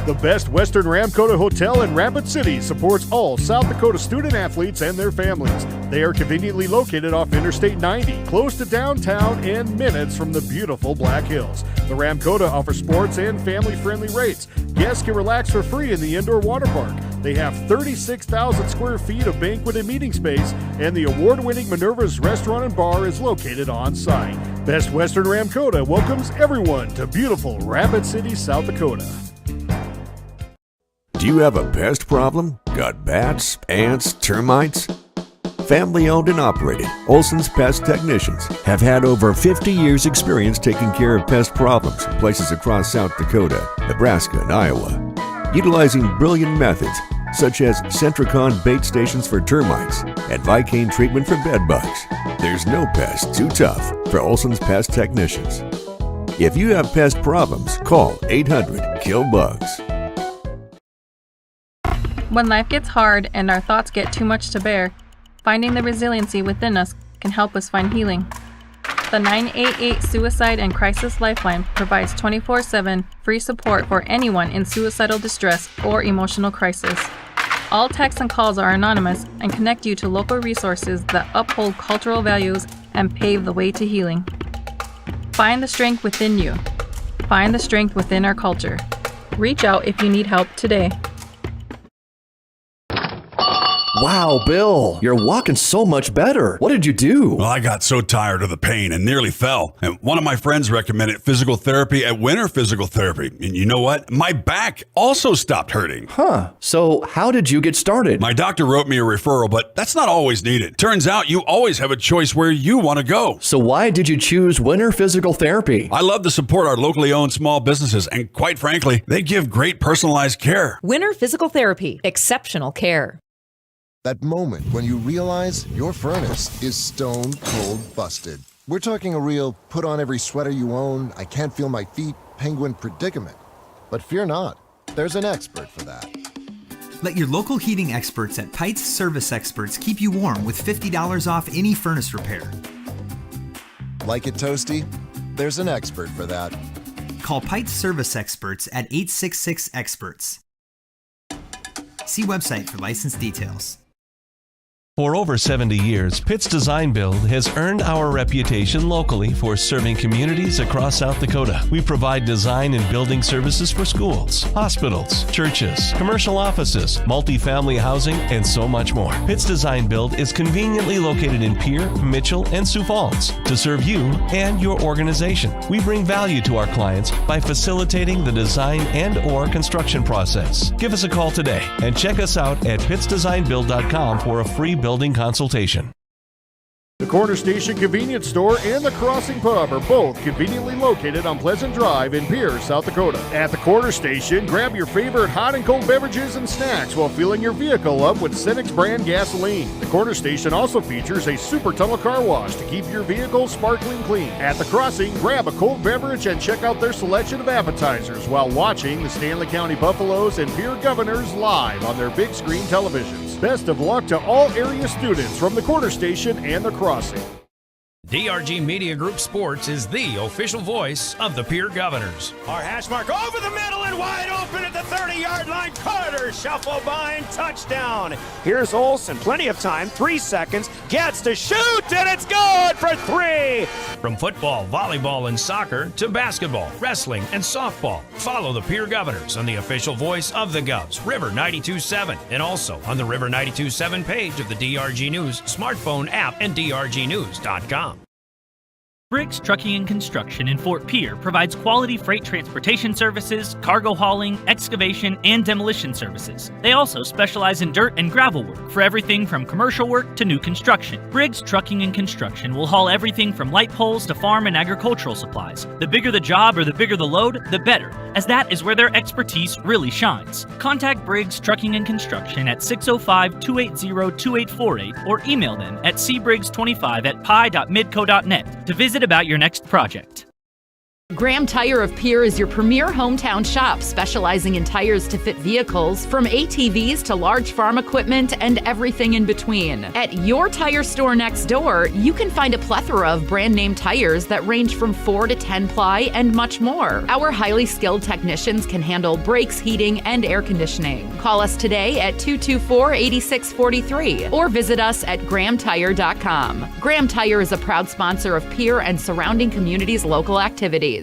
The Best Western Ramkota Hotel in Rapid City supports all South Dakota student athletes and their families. They are conveniently located off Interstate 90, close to downtown and minutes from the beautiful Black Hills. The Ramkota offers sports and family-friendly rates. Guests can relax for free in the indoor water park. They have 36,000 square feet of banquet and meeting space, and the award-winning Minerva's Restaurant and Bar is located on site. Best Western Ramkota welcomes everyone to beautiful Rapid City, South Dakota. Do you have a pest problem? Got bats, ants, termites? Family owned and operated, Olson's Pest Technicians have had over 50 years experience taking care of pest problems in places across South Dakota, Nebraska, and Iowa. Utilizing brilliant methods such as Centricon bait stations for termites and Vicane treatment for bed bugs. There's no pest too tough for Olson's Pest Technicians. If you have pest problems, call 800-KILL-BUGS. When life gets hard and our thoughts get too much to bear, finding the resiliency within us can help us find healing. The 988 Suicide and Crisis Lifeline provides 24/7 free support for anyone in suicidal distress or emotional crisis. All texts and calls are anonymous and connect you to local resources that uphold cultural values and pave the way to healing. Find the strength within you. Find the strength within our culture. Reach out if you need help today. Wow, Bill, you're walking so much better. What did you do? Well, I got so tired of the pain and nearly fell. And one of my friends recommended physical therapy at Winter Physical Therapy. And you know what? My back also stopped hurting. Huh. So how did you get started? My doctor wrote me a referral, but that's not always needed. Turns out you always have a choice where you want to go. So why did you choose Winter Physical Therapy? I love to support our locally owned small businesses. And quite frankly, they give great personalized care. Winter Physical Therapy. Exceptional care. That moment when you realize your furnace is stone cold busted. We're talking a real put on every sweater you own, I can't feel my feet, penguin predicament. But fear not, there's an expert for that. Let your local heating experts at Pites Service Experts keep you warm with $50 off any furnace repair. Like it toasty? There's an expert for that. Call Pites Service Experts at 866-EXPERTS. See website for license details. For over 70 years, Pitt's Design Build has earned our reputation locally for serving communities across South Dakota. We provide design and building services for schools, hospitals, churches, commercial offices, multifamily housing, and so much more. Pitt's Design Build is conveniently located in Pierre, Mitchell, and Sioux Falls to serve you and your organization. We bring value to our clients by facilitating the design and/or construction process. Give us a call today and check us out at pittsdesignbuild.com for a free building consultation. The Corner Station Convenience Store and the Crossing Pub are both conveniently located on Pleasant Drive in Pierre, South Dakota. At the Corner Station, grab your favorite hot and cold beverages and snacks while filling your vehicle up with Cenex brand gasoline. The Corner Station also features a super tunnel car wash to keep your vehicle sparkling clean. At the Crossing, grab a cold beverage and check out their selection of appetizers while watching the Stanley County Buffaloes and Pierre Governors live on their big screen televisions. Best of luck to all area students from the Corner Station and the Crossing. DRG Media Group Sports is the official voice of the Pierre Governors. Our hash mark over the middle and wide open at the 30-yard line. Carter shuffle by and touchdown. Here's Olsen, plenty of time, 3 seconds, gets to shoot, and it's good for 3. From football, volleyball, and soccer to basketball, wrestling, and softball, follow the Pierre Governors on the official voice of the Govs, River 92.7, and also on the River 92.7 page of the DRG News smartphone app and drgnews.com. Briggs Trucking and Construction in Fort Pierre provides quality freight transportation services, cargo hauling, excavation, and demolition services. They also specialize in dirt and gravel work for everything from commercial work to new construction. Briggs Trucking and Construction will haul everything from light poles to farm and agricultural supplies. The bigger the job or the bigger the load, the better, as that is where their expertise really shines. Contact Briggs Trucking and Construction at 605-280-2848 or email them at cbriggs25@pi.midco.net to visit about your next project. Graham Tire of Pierre is your premier hometown shop, specializing in tires to fit vehicles, from ATVs to large farm equipment and everything in between. At your tire store next door, you can find a plethora of brand name tires that range from 4 to 10 ply and much more. Our highly skilled technicians can handle brakes, heating, and air conditioning. Call us today at 224-8643 or visit us at grahamtire.com. Graham Tire is a proud sponsor of Pierre and surrounding communities' local activities.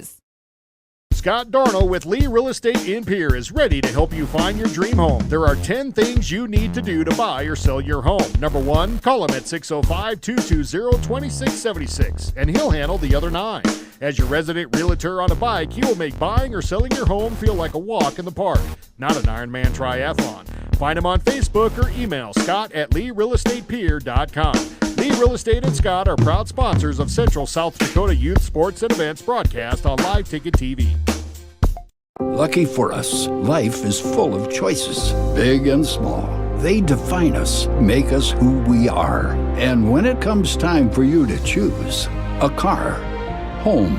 Scott Darnell with Lee Real Estate in Pierre is ready to help you find your dream home. There are 10 things you need to do to buy or sell your home. Number 1, call him at 605-220-2676, and he'll handle the other 9. As your resident realtor on a bike, he will make buying or selling your home feel like a walk in the park, not an Ironman triathlon. Find him on Facebook or email scott@LeeRealEstatePierre.com. Lee Real Estate and Scott are proud sponsors of Central South Dakota Youth Sports and Events broadcast on Live Ticket TV. Lucky for us, life is full of choices, big and small. They define us, make us who we are. And when it comes time for you to choose a car, home,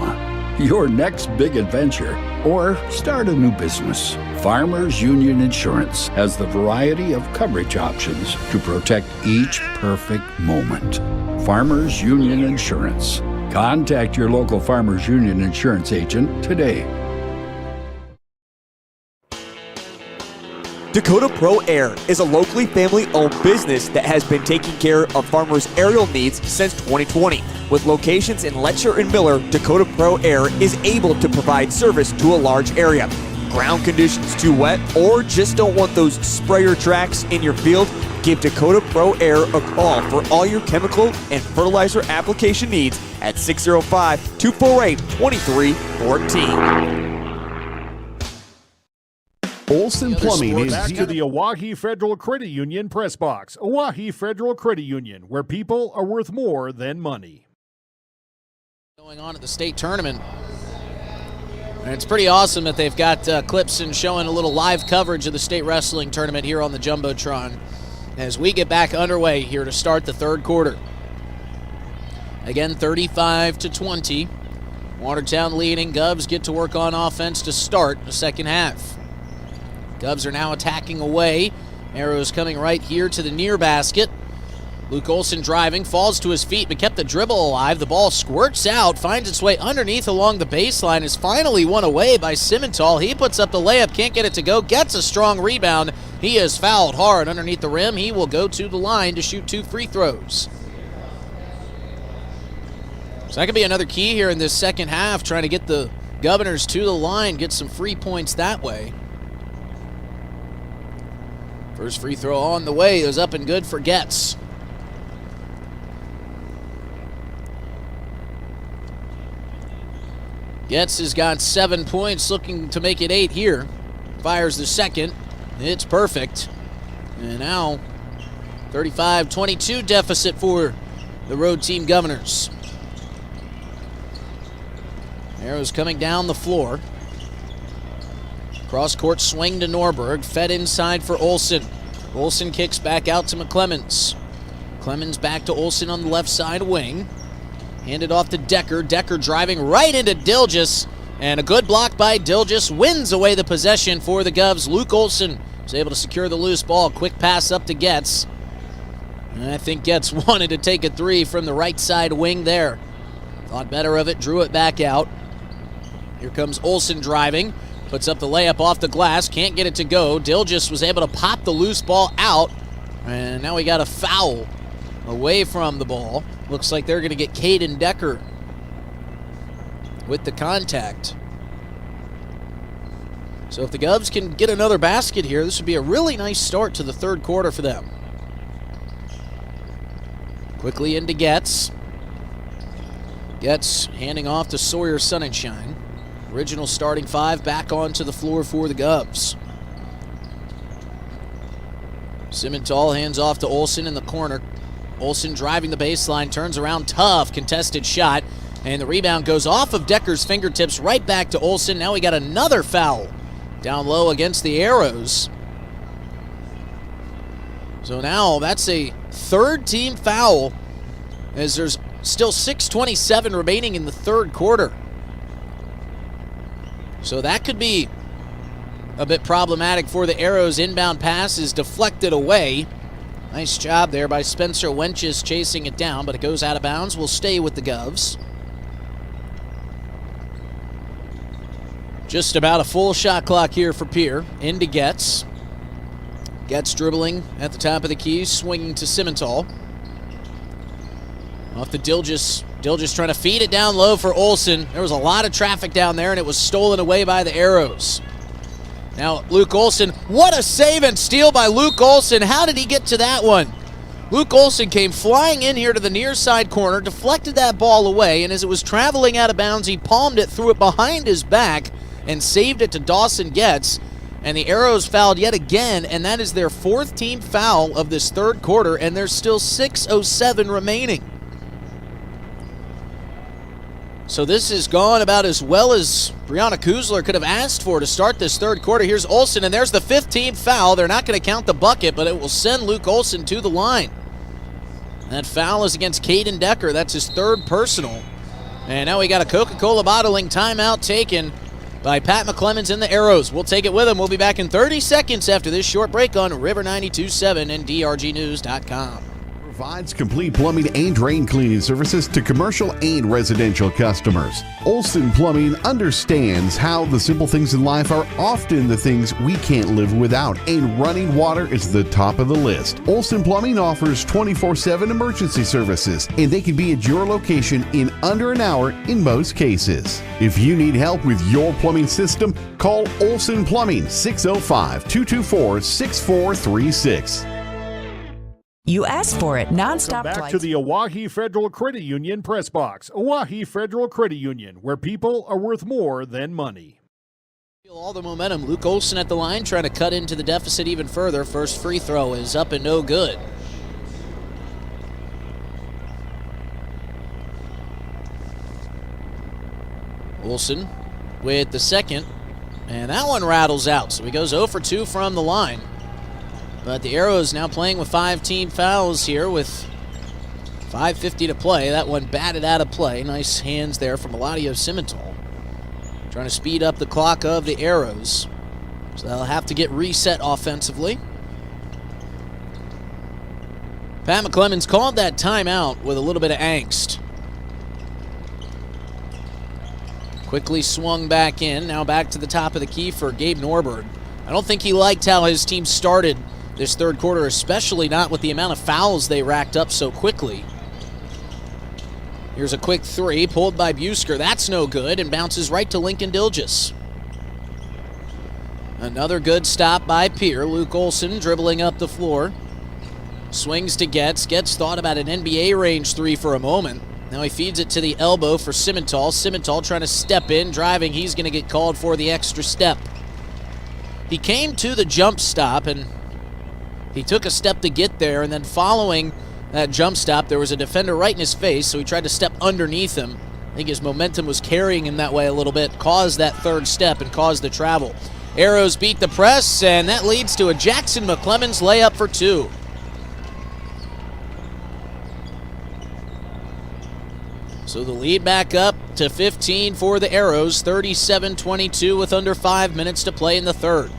your next big adventure, or start a new business, Farmers Union Insurance has the variety of coverage options to protect each perfect moment. Farmers Union Insurance. Contact your local Farmers Union Insurance agent today. Dakota Pro Air is a locally family-owned business that has been taking care of farmers' aerial needs since 2020. With locations in Letcher and Miller, Dakota Pro Air is able to provide service to a large area. Ground conditions too wet, or just don't want those sprayer tracks in your field? Give Dakota Pro Air a call for all your chemical and fertilizer application needs at 605-248-2314. Olson Plumbing is back to the Oahe Federal Credit Union press box. Oahe Federal Credit Union, where people are worth more than money. Going on at the state tournament. And it's pretty awesome that they've got clips and showing a little live coverage of the state wrestling tournament here on the Jumbotron as we get back underway here to start the third quarter. Again, 35-20. Watertown leading. Govs get to work on offense to start the second half. Govs are now attacking away. Arrows coming right here to the near basket. Luke Olson driving, falls to his feet, but kept the dribble alive. The ball squirts out, finds its way underneath along the baseline, is finally won away by Simmental. He puts up the layup, can't get it to go, gets a strong rebound, He is fouled hard underneath the rim. He will go to the line to shoot 2 free throws. So that could be another key here in this second half, trying to get the Governors to the line, get some free points that way. First free throw on the way is up and good for Getz. Getz has got 7 points, looking to make it 8 here. Fires the second. It's perfect. And now 35-22 deficit for the road team Governors. Arrows coming down the floor. Cross-court swing to Norberg. Fed inside for Olsen. Olsen kicks back out to McClemens. Clemens back to Olsen on the left side wing. Handed off to Decker. Decker driving right into Dilgis. And a good block by Dilgis wins away the possession for the Govs. Luke Olsen was able to secure the loose ball. Quick pass up to Getz. And I think Getz wanted to take a 3 from the right side wing there. Thought better of it, drew it back out. Here comes Olsen driving. Puts up the layup off the glass. Can't get it to go. Dilgis was able to pop the loose ball out. And now we got a foul away from the ball. Looks like they're going to get Caden Decker with the contact. So if the Govs can get another basket here, this would be a really nice start to the third quarter for them. Quickly into Getz. Getz handing off to Sawyer Sonnenschein. Original starting 5 back onto the floor for the Govs. Simmental hands off to Olsen in the corner. Olsen driving the baseline, turns around, tough contested shot, and the rebound goes off of Decker's fingertips right back to Olsen. Now we got another foul down low against the Arrows. So now that's a third team foul as there's still 6:27 remaining in the third quarter. So that could be a bit problematic for the Arrows. Inbound pass is deflected away. Nice job there by Spencer Wenches chasing it down, but it goes out of bounds. Will stay with the Govs. Just about a full shot clock here for Pierre. Into Getz. Getz dribbling at the top of the key, swinging to Simmental. Off to Dilgis. Dilgis trying to feed it down low for Olsen. There was a lot of traffic down there, and it was stolen away by the Arrows. Now, Luke Olsen. What a save and steal by Luke Olsen. How did he get to that one? Luke Olsen came flying in here to the near side corner, deflected that ball away, and as it was traveling out of bounds, he palmed it, threw it behind his back, and saved it to Dawson Getz. And the Arrows fouled yet again, and that is their fourth team foul of this third quarter, and there's still 6:07 remaining. So this has gone about as well as Brianna Kuzler could have asked for to start this third quarter. Here's Olsen, and there's the 15th foul. They're not going to count the bucket, but it will send Luke Olsen to the line. That foul is against Caden Decker. That's his third personal. And now we got a Coca-Cola bottling timeout taken by Pat McClemens and the Arrows. We'll take it with him. We'll be back in 30 seconds after this short break on River 92.7 and DRGnews.com. Provides complete plumbing and drain cleaning services to commercial and residential customers. Olsen Plumbing understands how the simple things in life are often the things we can't live without, and running water is the top of the list. Olsen Plumbing offers 24/7 emergency services, and they can be at your location in under an hour in most cases. If you need help with your plumbing system, call Olsen Plumbing 605-224-6436. You asked for it. Nonstop Back flights. to the Oahe Federal Credit Union press box. Oahe Federal Credit Union, where people are worth more than money. Feel all the momentum. Luke Olsen at the line trying to cut into the deficit even further. First free throw is up and no good. Olsen with the second, and that one rattles out. So he goes 0 for 2 from the line. But the Arrows now playing with 5 team fouls here with 5:50 to play. That one batted out of play. Nice hands there from Eladio Simmental. Trying to speed up the clock of the Arrows. So they'll have to get reset offensively. Pat McClemens called that timeout with a little bit of angst. Quickly swung back in. Now back to the top of the key for Gabe Norberg. I don't think he liked how his team started this third quarter, especially not with the amount of fouls they racked up so quickly. Here's a quick three pulled by Busker. That's no good and bounces right to Lincoln Dilgis. Another good stop by Pierre. Luke Olson dribbling up the floor. Swings to Getz. Getz thought about an NBA range three for a moment. Now he feeds it to the elbow for Simmental. Simmental trying to step in, driving. He's going to get called for the extra step. He came to the jump stop, and he took a step to get there, and then following that jump stop, there was a defender right in his face, so he tried to step underneath him. I think his momentum was carrying him that way a little bit, caused that third step and caused the travel. Arrows beat the press, and that leads to a Jackson McClemens layup for two. So the lead back up to 15 for the Arrows, 37-22 with under 5 minutes to play in the third.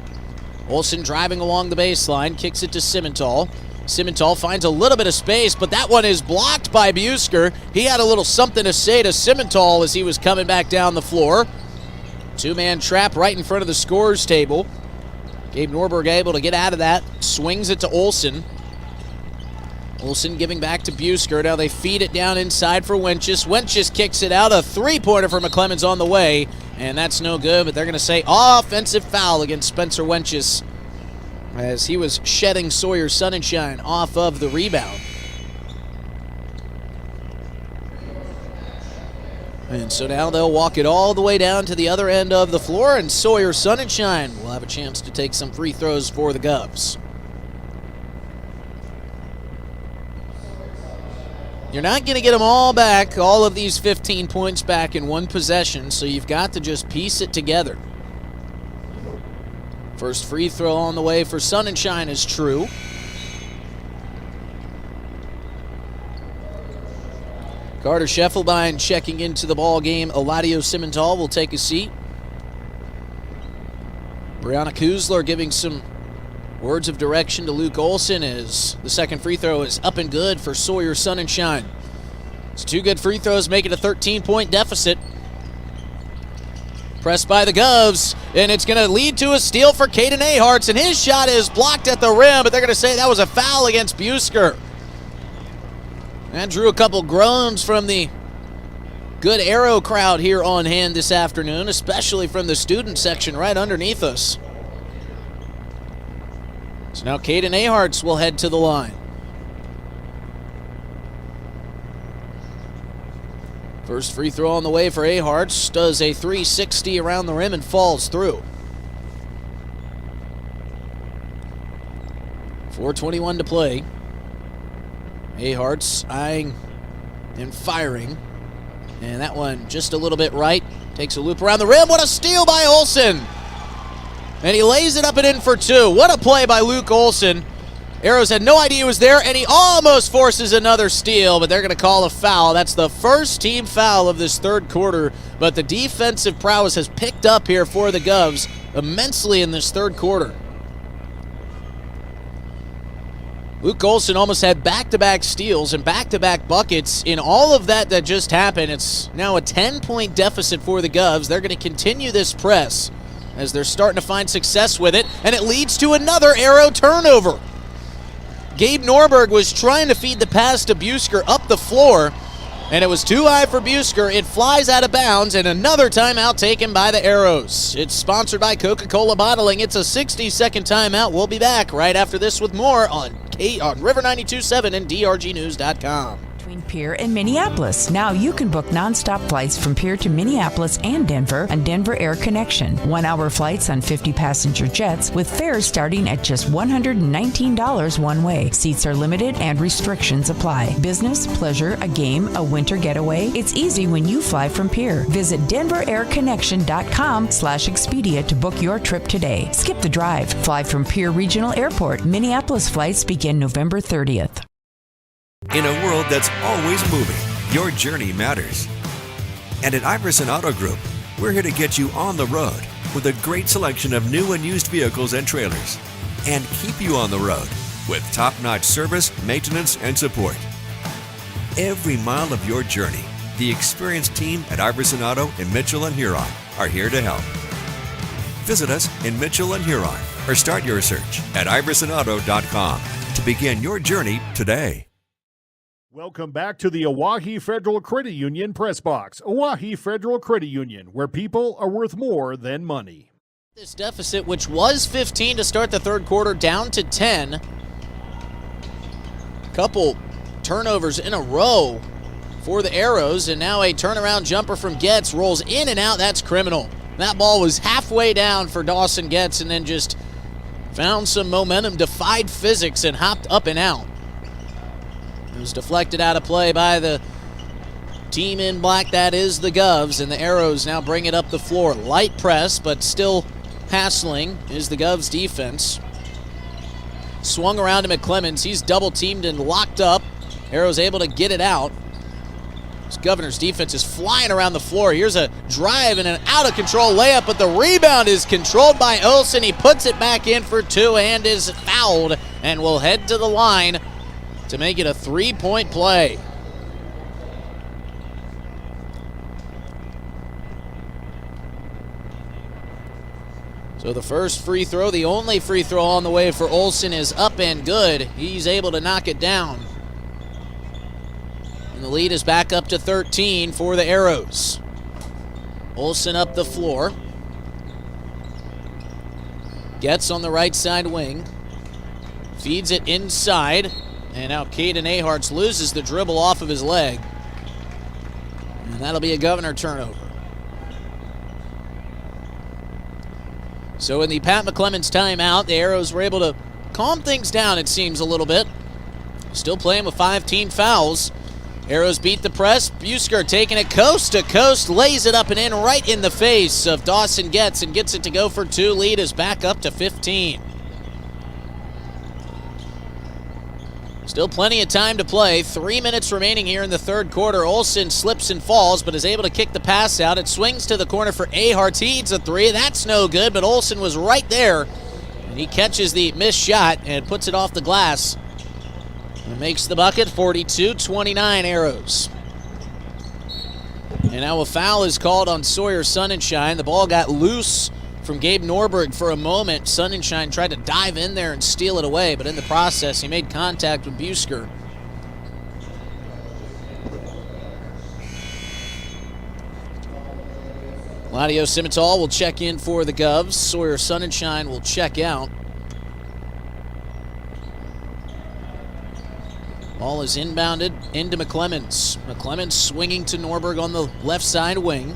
Olsen driving along the baseline, kicks it to Simmental. Simmental finds a little bit of space, but that one is blocked by Busker. He had a little something to say to Simmental as he was coming back down the floor. Two-man trap right in front of the scorers table. Gabe Norberg able to get out of that. Swings it to Olsen. Olsen giving back to Busker. Now they feed it down inside for Wenches. Wenches kicks it out. A three-pointer for McClemens on the way. And that's no good, but they're going to say offensive foul against Spencer Wenches as he was shedding Sawyer Sunshine off of the rebound. And so now they'll walk it all the way down to the other end of the floor, and Sawyer Sunshine will have a chance to take some free throws for the Govs. You're not going to get them all back, all of these 15 points back in one possession, so you've got to just piece it together. First free throw on the way for Sunshine is true. Carter Scheffelbein checking into the ball game. Eladio Simmental will take a seat. Brianna Kuzler giving some words of direction to Luke Olsen as the second free throw is up and good for Sawyer Sunshine. It's two good free throws, make it a 13-point deficit. Pressed by the Govs, and it's going to lead to a steal for Caden Aharts, and his shot is blocked at the rim, but they're going to say that was a foul against Busker. That drew a couple groans from the good Arrow crowd here on hand this afternoon, especially from the student section right underneath us. So now Caden Aharts will head to the line. First free throw on the way for Aharts. Does a 360 around the rim and falls through. 4:21 to play. Aharts eyeing and firing. And that one just a little bit right. Takes a loop around the rim. What a steal by Olsen. And he lays it up and in for two. What a play by Luke Olsen. Arrows had no idea he was there, and he almost forces another steal, but they're going to call a foul. That's the first team foul of this third quarter, but the defensive prowess has picked up here for the Govs immensely in this third quarter. Luke Olsen almost had back-to-back steals and back-to-back buckets. In all of that just happened, it's now a 10-point deficit for the Govs. They're going to continue this press as they're starting to find success with it, and it leads to another Arrow turnover. Gabe Norberg was trying to feed the pass to Busker up the floor, and it was too high for Busker. It flies out of bounds, and another timeout taken by the Arrows. It's sponsored by Coca-Cola Bottling. It's a 60-second timeout. We'll be back right after this with more on River 92.7 and DRGnews.com. Between Pierre and Minneapolis. Now you can book nonstop flights from Pierre to Minneapolis and Denver on Denver Air Connection. 1-hour flights on 50-passenger jets with fares starting at just $119 one way. Seats are limited and restrictions apply. Business, pleasure, a game, a winter getaway. It's easy when you fly from Pierre. Visit DenverAirConnection.com/Expedia to book your trip today. Skip the drive. Fly from Pierre Regional Airport. Minneapolis flights begin November 30th. In a world that's always moving, your journey matters. And at Iverson Auto Group, we're here to get you on the road with a great selection of new and used vehicles and trailers, and keep you on the road with top-notch service, maintenance, and support. Every mile of your journey, the experienced team at Iverson Auto in Mitchell and Huron are here to help. Visit us in Mitchell and Huron or start your search at iversonauto.com to begin your journey today. Welcome back to the Oahe Federal Credit Union Press Box. Oahe Federal Credit Union, where people are worth more than money. This deficit, which was 15 to start the third quarter, down to 10. Couple turnovers in a row for the Arrows, and now a turnaround jumper from Getz rolls in and out. That's criminal. That ball was halfway down for Dawson Getz and then just found some momentum, defied physics, and hopped up and out. It was deflected out of play by the team in black, that is the Govs, and the Arrows now bring it up the floor. Light press, but still hassling is the Govs defense. Swung around to McClemens. He's double teamed and locked up. Arrows able to get it out. This Governors defense is flying around the floor. Here's a drive and an out of control layup, but the rebound is controlled by Olsen. He puts it back in for two and is fouled and will head to the line to make it a 3-point play. So the first free throw, the only free throw on the way for Olsen, is up and good. He's able to knock it down. And the lead is back up to 13 for the Arrows. Olsen up the floor. Gets on the right side wing. Feeds it inside. And now Caden Aharts loses the dribble off of his leg. And that'll be a Governor turnover. So in the Pat McClemens timeout, the Arrows were able to calm things down, it seems, a little bit. Still playing with 5 team fouls. Arrows beat the press. Busker taking it coast to coast, lays it up and in right in the face of Dawson Getz and gets it to go for two. Lead is back up to 15. Still plenty of time to play. 3 minutes remaining here in the third quarter. Olsen slips and falls, but is able to kick the pass out. It swings to the corner for Aharts. He needs a three. That's no good, but Olsen was right there. And he catches the missed shot and puts it off the glass. And makes the bucket. 42-29 Arrows. And now a foul is called on Sawyer Sonnenschein. The ball got loose from Gabe Norberg for a moment. Sonnenschein tried to dive in there and steal it away, but in the process, he made contact with Busker. Claudio Simital will check in for the Govs. Sawyer Sonnenschein will check out. Ball is inbounded into McClemens. McClemens swinging to Norberg on the left side wing.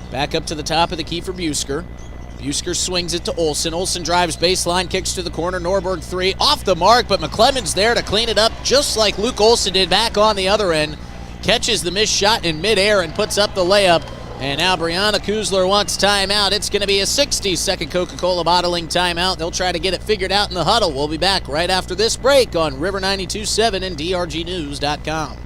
Back up to the top of the key for Busker. Busker swings it to Olsen. Olsen drives baseline, kicks to the corner. Norberg three, off the mark, but McClemens there to clean it up just like Luke Olsen did back on the other end. Catches the missed shot in midair and puts up the layup. And now Brianna Kuzler wants timeout. It's going to be a 60-second Coca-Cola bottling timeout. They'll try to get it figured out in the huddle. We'll be back right after this break on River 92.7 and DRGnews.com.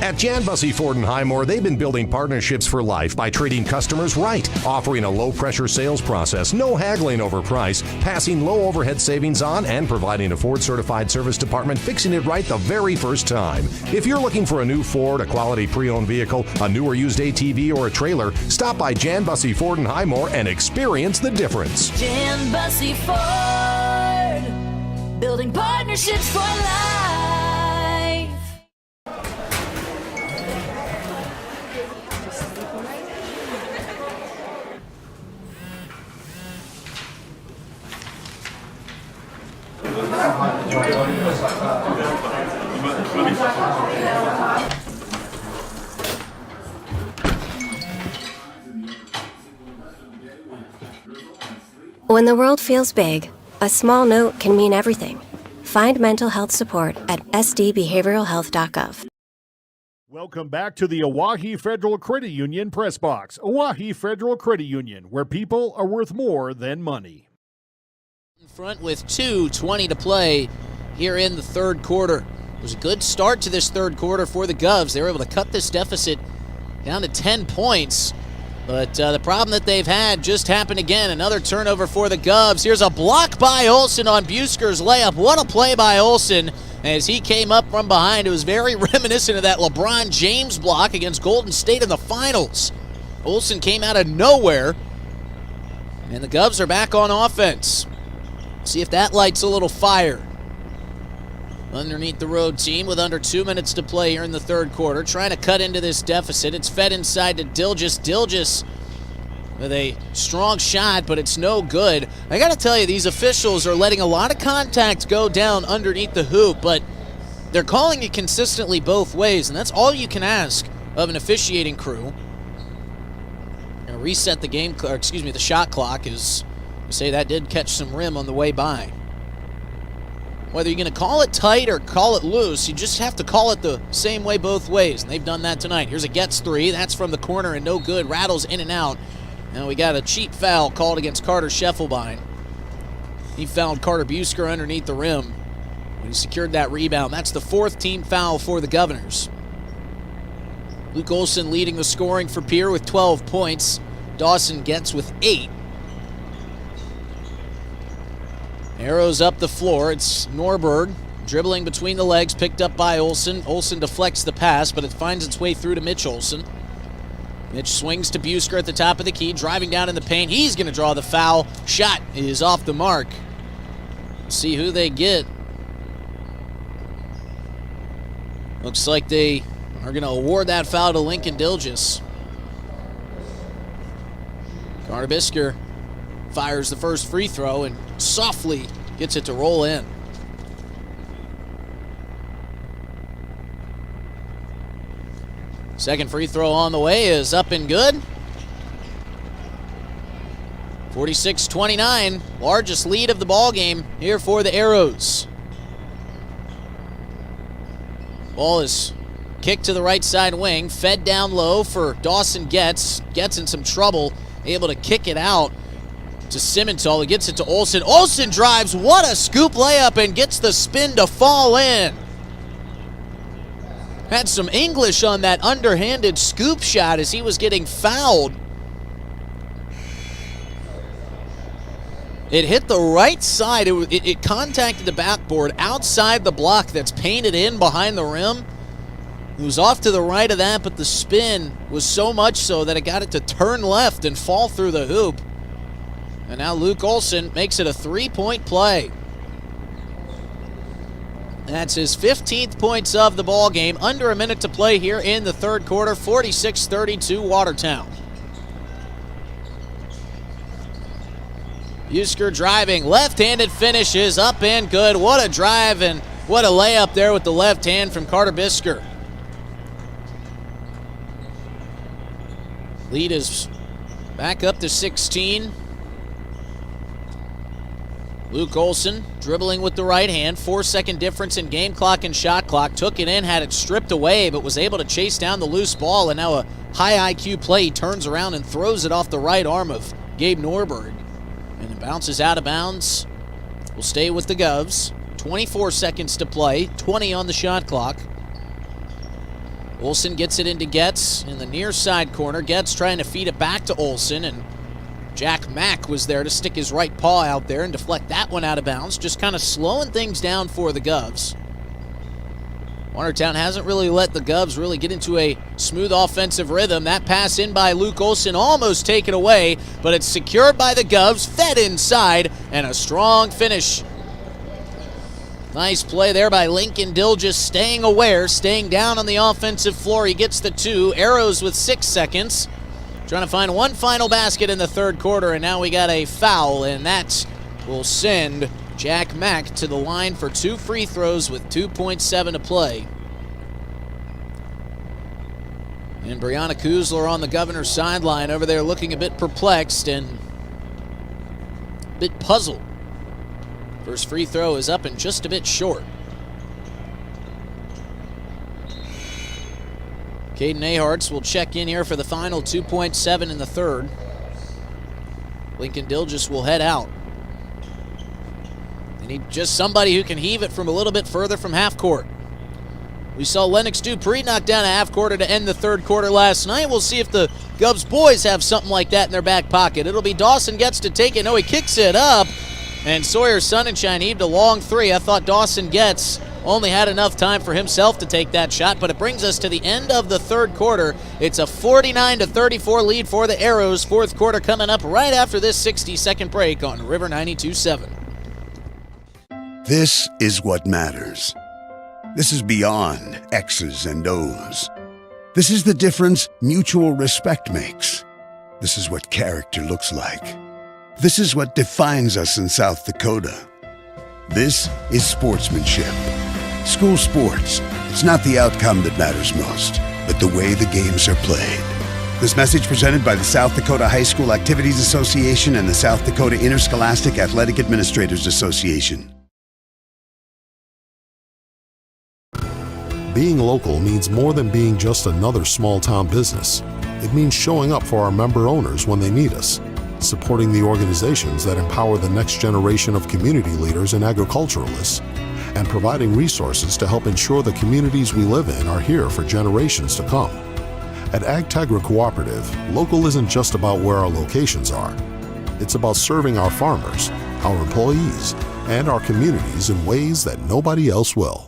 At Jan Bussey Ford & Highmore, they've been building partnerships for life by treating customers right, offering a low-pressure sales process, no haggling over price, passing low overhead savings on, and providing a Ford-certified service department fixing it right the very first time. If you're looking for a new Ford, a quality pre-owned vehicle, a new or used ATV, or a trailer, stop by Jan Bussey Ford & Highmore and experience the difference. Jan Bussey Ford, building partnerships for life. When the world feels big, a small note can mean everything. Find mental health support at sdbehavioralhealth.gov. Welcome back to the Oahe Federal Credit Union Press Box. Oahe Federal Credit Union, where people are worth more than money. In front with 2:20 to play here in the third quarter. It was a good start to this third quarter for the Govs. They were able to cut this deficit down to 10 points. But the problem that they've had just happened again. Another turnover for the Govs. Here's a block by Olsen on Busker's layup. What a play by Olsen as he came up from behind. It was very reminiscent of that LeBron James block against Golden State in the finals. Olsen came out of nowhere And the Govs are back on offense. See if that lights a little fire underneath the road team with under 2 minutes to play here in the third quarter. Trying to cut into this deficit. It's fed inside to Dilgis. Dilgis with a strong shot, but it's no good. I got to tell you, these officials are letting a lot of contact go down underneath the hoop, but they're calling it consistently both ways, and that's all you can ask of an officiating crew. And reset the game, or excuse me, the shot clock, is say that did catch some rim on the way by. Whether you're going to call it tight or call it loose, you just have to call it the same way both ways, and they've done that tonight. Here's a Getz three. That's from the corner and no good. Rattles in and out. Now we got a cheap foul called against Carter Scheffelbein. He fouled Carter Busker underneath the rim. He secured that rebound. That's the fourth team foul for the Governors. Luke Olson leading the scoring for Pierre with 12 points. Dawson Getz with 8. Arrows up the floor. It's Norberg dribbling between the legs, picked up by Olson. Olson deflects the pass, but it finds its way through to Mitch Olson. Mitch swings to Busker at the top of the key, driving down in the paint. He's going to draw the foul. Shot is off the mark. See who they get. Looks like they are going to award that foul to Lincoln Dilgis. Carter Busker fires the first free throw and softly gets it to roll in. Second free throw on the way is up and good. 46-29, largest lead of the ball game here for the Arrows. Ball is kicked to the right side wing, fed down low for Dawson Getz. Getz in some trouble, able to kick it out to Simmental. He gets it to Olson. Olson drives, what a scoop layup, and gets the spin to fall in. Had some English on that underhanded scoop shot as he was getting fouled. It hit the right side. It contacted the backboard outside the block that's painted in behind the rim. It was off to the right of that, but the spin was so much so that it got it to turn left and fall through the hoop. And now Luke Olson makes it a three-point play. That's his 15th points of the ball game. Under a minute to play here in the third quarter. 46-32 Watertown. Busker driving, left-handed finishes, up and good. What a drive and what a layup there with the left hand from Carter Busker. Lead is back up to 16. Luke Olson dribbling with the right hand. 4-second difference in game clock and shot clock. Took it in, had it stripped away, but was able to chase down the loose ball. And now a high IQ play. He turns around and throws it off the right arm of Gabe Norberg. And it bounces out of bounds. Will stay with the Govs. 24 seconds to play. 20 on the shot clock. Olson gets it into Getz in the near side corner. Getz trying to feed it back to Olson, and Jack Mack was there to stick his right paw out there and deflect that one out of bounds, just kind of slowing things down for the Govs. Watertown hasn't really let the Govs really get into a smooth offensive rhythm. That pass in by Luke Olson almost taken away, but it's secured by the Govs, fed inside, and a strong finish. Nice play there by Lincoln Dilgis, staying aware, staying down on the offensive floor. He gets the two. Arrows with 6 seconds. Trying to find one final basket in the third quarter, and now we got a foul, and that will send Jack Mack to the line for 2 free throws with 2.7 to play. And Brianna Kuzler on the Governor's sideline over there looking a bit perplexed and a bit puzzled. First free throw is up and just a bit short. Caden Aharts will check in here for the final 2.7 in the third. Lincoln Dilgis will head out. They need just somebody who can heave it from a little bit further from half court. We saw Lennox Dupree knock down a half quarter to end the third quarter last night. We'll see if the Govs boys have something like that in their back pocket. It'll be Dawson Getz to take it. No, he kicks it up. And Sawyer Sonnenschein heaved a long three. I thought Dawson Getz only had enough time for himself to take that shot, but it brings us to the end of the third quarter. It's a 49-34 lead for the Arrows. Fourth quarter coming up right after this 60-second break on River 92.7. This is what matters. This is beyond X's and O's. This is the difference mutual respect makes. This is what character looks like. This is what defines us in South Dakota. This is sportsmanship. School sports, it's not the outcome that matters most, but the way the games are played. This message presented by the South Dakota High School Activities Association and the South Dakota Interscholastic Athletic Administrators Association. Being local means more than being just another small-town business. It means showing up for our member owners when they need us, supporting the organizations that empower the next generation of community leaders and agriculturalists, and providing resources to help ensure the communities we live in are here for generations to come. At AgTegra Cooperative, local isn't just about where our locations are. It's about serving our farmers, our employees, and our communities in ways that nobody else will.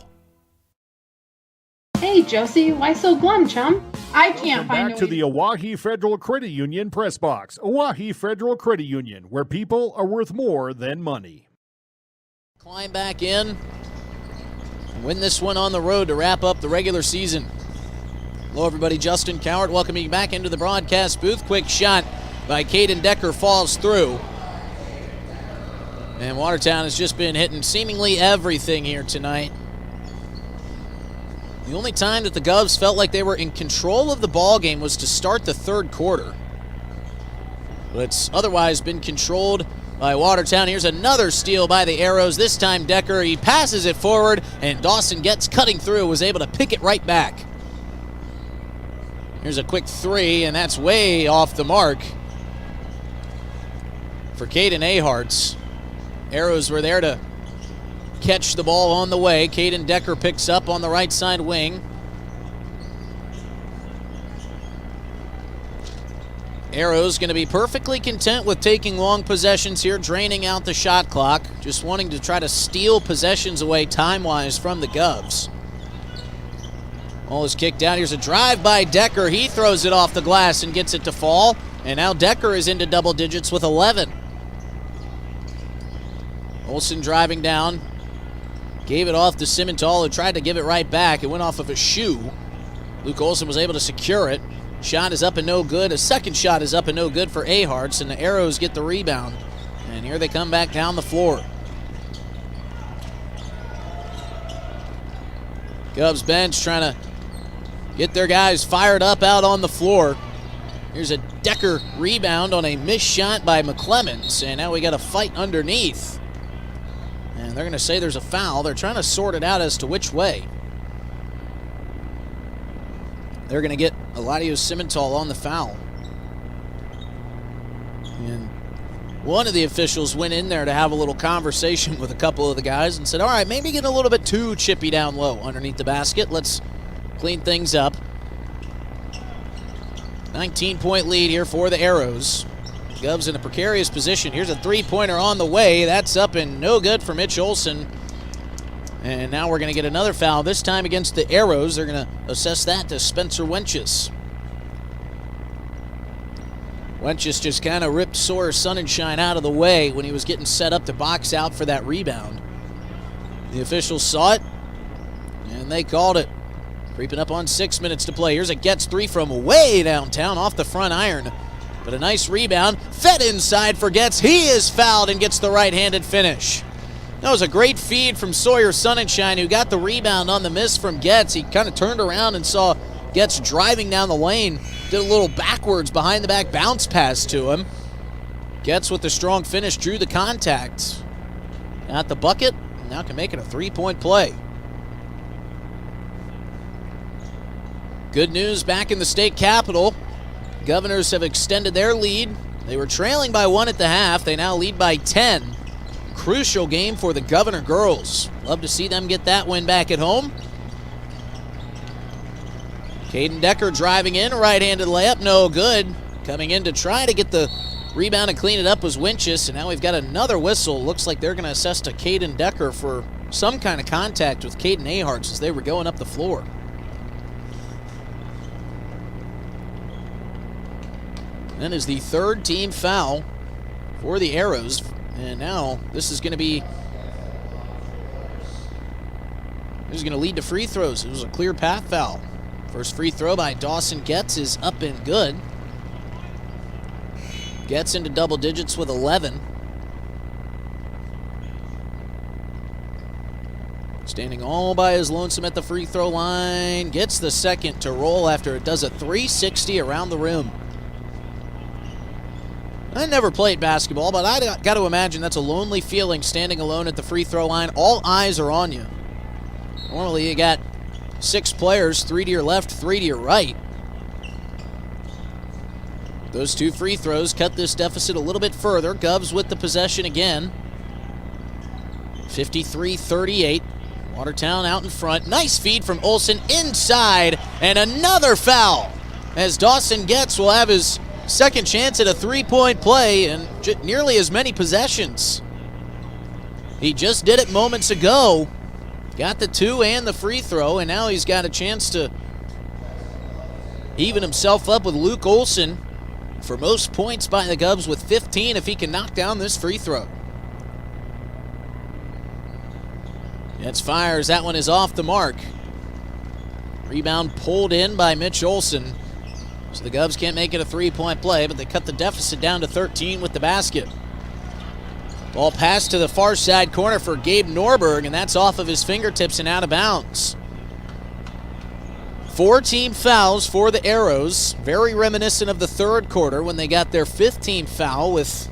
Hey, Josie, why so glum, chum? I can't find Back to the Oahe Federal Credit Union press box. Oahe Federal Credit Union, where people are worth more than money. Climb back in and win this one on the road to wrap up the regular season. Hello, everybody. Justin Cowart welcoming you back into the broadcast booth. Quick shot by Caden Decker falls through. And Watertown has just been hitting seemingly everything here tonight. The only time that the Govs felt like they were in control of the ball game was to start the third quarter. But it's otherwise been controlled by Watertown. Here's another steal by the Arrows. This time Decker, he passes it forward, and Dawson Getz cutting through, was able to pick it right back. Here's a quick three, and that's way off the mark for Caden Aharts. Arrows were there to catch the ball on the way. Caden Decker picks up on the right side wing. Arrows going to be perfectly content with taking long possessions here, draining out the shot clock, just wanting to try to steal possessions away time-wise from the Govs. Ball is kicked out. Here's a drive by Decker. He throws it off the glass and gets it to fall. And now Decker is into double digits with 11. Olsen driving down. Gave it off to Simmental, who tried to give it right back. It went off of a shoe. Luke Olsen was able to secure it. Shot is up and no good. A second shot is up and no good for Aharts, and the Arrows get the rebound. And here they come back down the floor. Govs bench trying to get their guys fired up out on the floor. Here's a Decker rebound on a missed shot by McClemens, and now we got a fight underneath. And they're going to say there's a foul. They're trying to sort it out as to which way. They're going to get Eladio Simmental on the foul. And one of the officials went in there to have a little conversation with a couple of the guys and said, all right, maybe getting a little bit too chippy down low underneath the basket. Let's clean things up. 19-point lead here for the Arrows. Govs in a precarious position. Here's a three-pointer on the way. That's up and no good for Mitch Olsen. And now we're going to get another foul, this time against the Arrows. They're going to assess that to Spencer Wenches. Wenches just kind of ripped Sawyer Sonnenschein out of the way when he was getting set up to box out for that rebound. The officials saw it, and they called it. Creeping up on 6 minutes to play. Here's a Getz three from way downtown off the front iron. But a nice rebound, fed inside for Getz. He is fouled and gets the right-handed finish. That was a great feed from Sawyer Sonnenschein, who got the rebound on the miss from Getz. He kind of turned around and saw Getz driving down the lane, did a little backwards behind-the-back bounce pass to him. Getz with the strong finish, drew the contact. Got the bucket, now can make it a three-point play. Good news back in the state capitol. Governors have extended their lead. They were trailing by 1 at the half. They now lead by 10. Crucial game for the Governor girls. Love to see them get that win back at home. Caden Decker driving in, right-handed layup, no good. Coming in to try to get the rebound and clean it up was Winchus, and now we've got another whistle. Looks like they're going to assess to Caden Decker for some kind of contact with Caden Aharts as they were going up the floor. That is the third team foul for the Arrows. And now this is going to be... This is going to lead to free throws. It was a clear path foul. First free throw by Dawson Getz is up and good. Gets into double digits with 11. Standing all by his lonesome at the free throw line. Gets the second to roll after it does a 360 around the rim. I never played basketball, but I got to imagine that's a lonely feeling standing alone at the free throw line. All eyes are on you. Normally you got 6 players, 3 to your left, 3 to your right. Those 2 free throws cut this deficit a little bit further. Govs with the possession again. 53-38. Watertown out in front. Nice feed from Olsen inside, and another foul as Dawson Getz will have his second chance at a three-point play and nearly as many possessions. He just did it moments ago. Got the 2 and the free throw, and now he's got a chance to even himself up with Luke Olsen for most points by the Govs with 15 if he can knock down this free throw. Getz fires. That one is off the mark. Rebound pulled in by Mitch Olsen. So the Govs can't make it a three-point play, but they cut the deficit down to 13 with the basket. Ball passed to the far side corner for Gabe Norberg, and that's off of his fingertips and out of bounds. 4 team fouls for the Arrows. Very reminiscent of the third quarter when they got their 5th team foul with,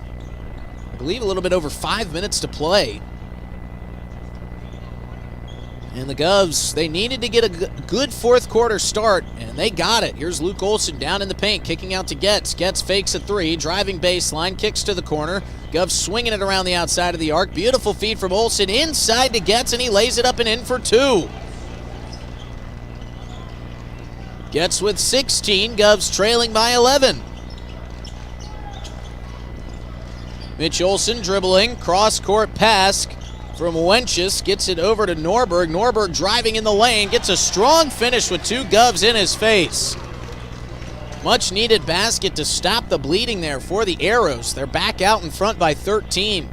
I believe, a little bit over 5 minutes to play. And the Govs, they needed to get a good fourth quarter start, and they got it. Here's Luke Olsen down in the paint, kicking out to Getz. Getz fakes a 3, driving baseline, kicks to the corner. Govs swinging it around the outside of the arc. Beautiful feed from Olsen inside to Getz, and he lays it up and in for 2. Getz with 16, Govs trailing by 11. Mitch Olsen dribbling, cross-court pass from Wenches, gets it over to Norberg. Norberg driving in the lane, gets a strong finish with 2 Govs in his face. Much needed basket to stop the bleeding there for the Arrows. They're back out in front by 13.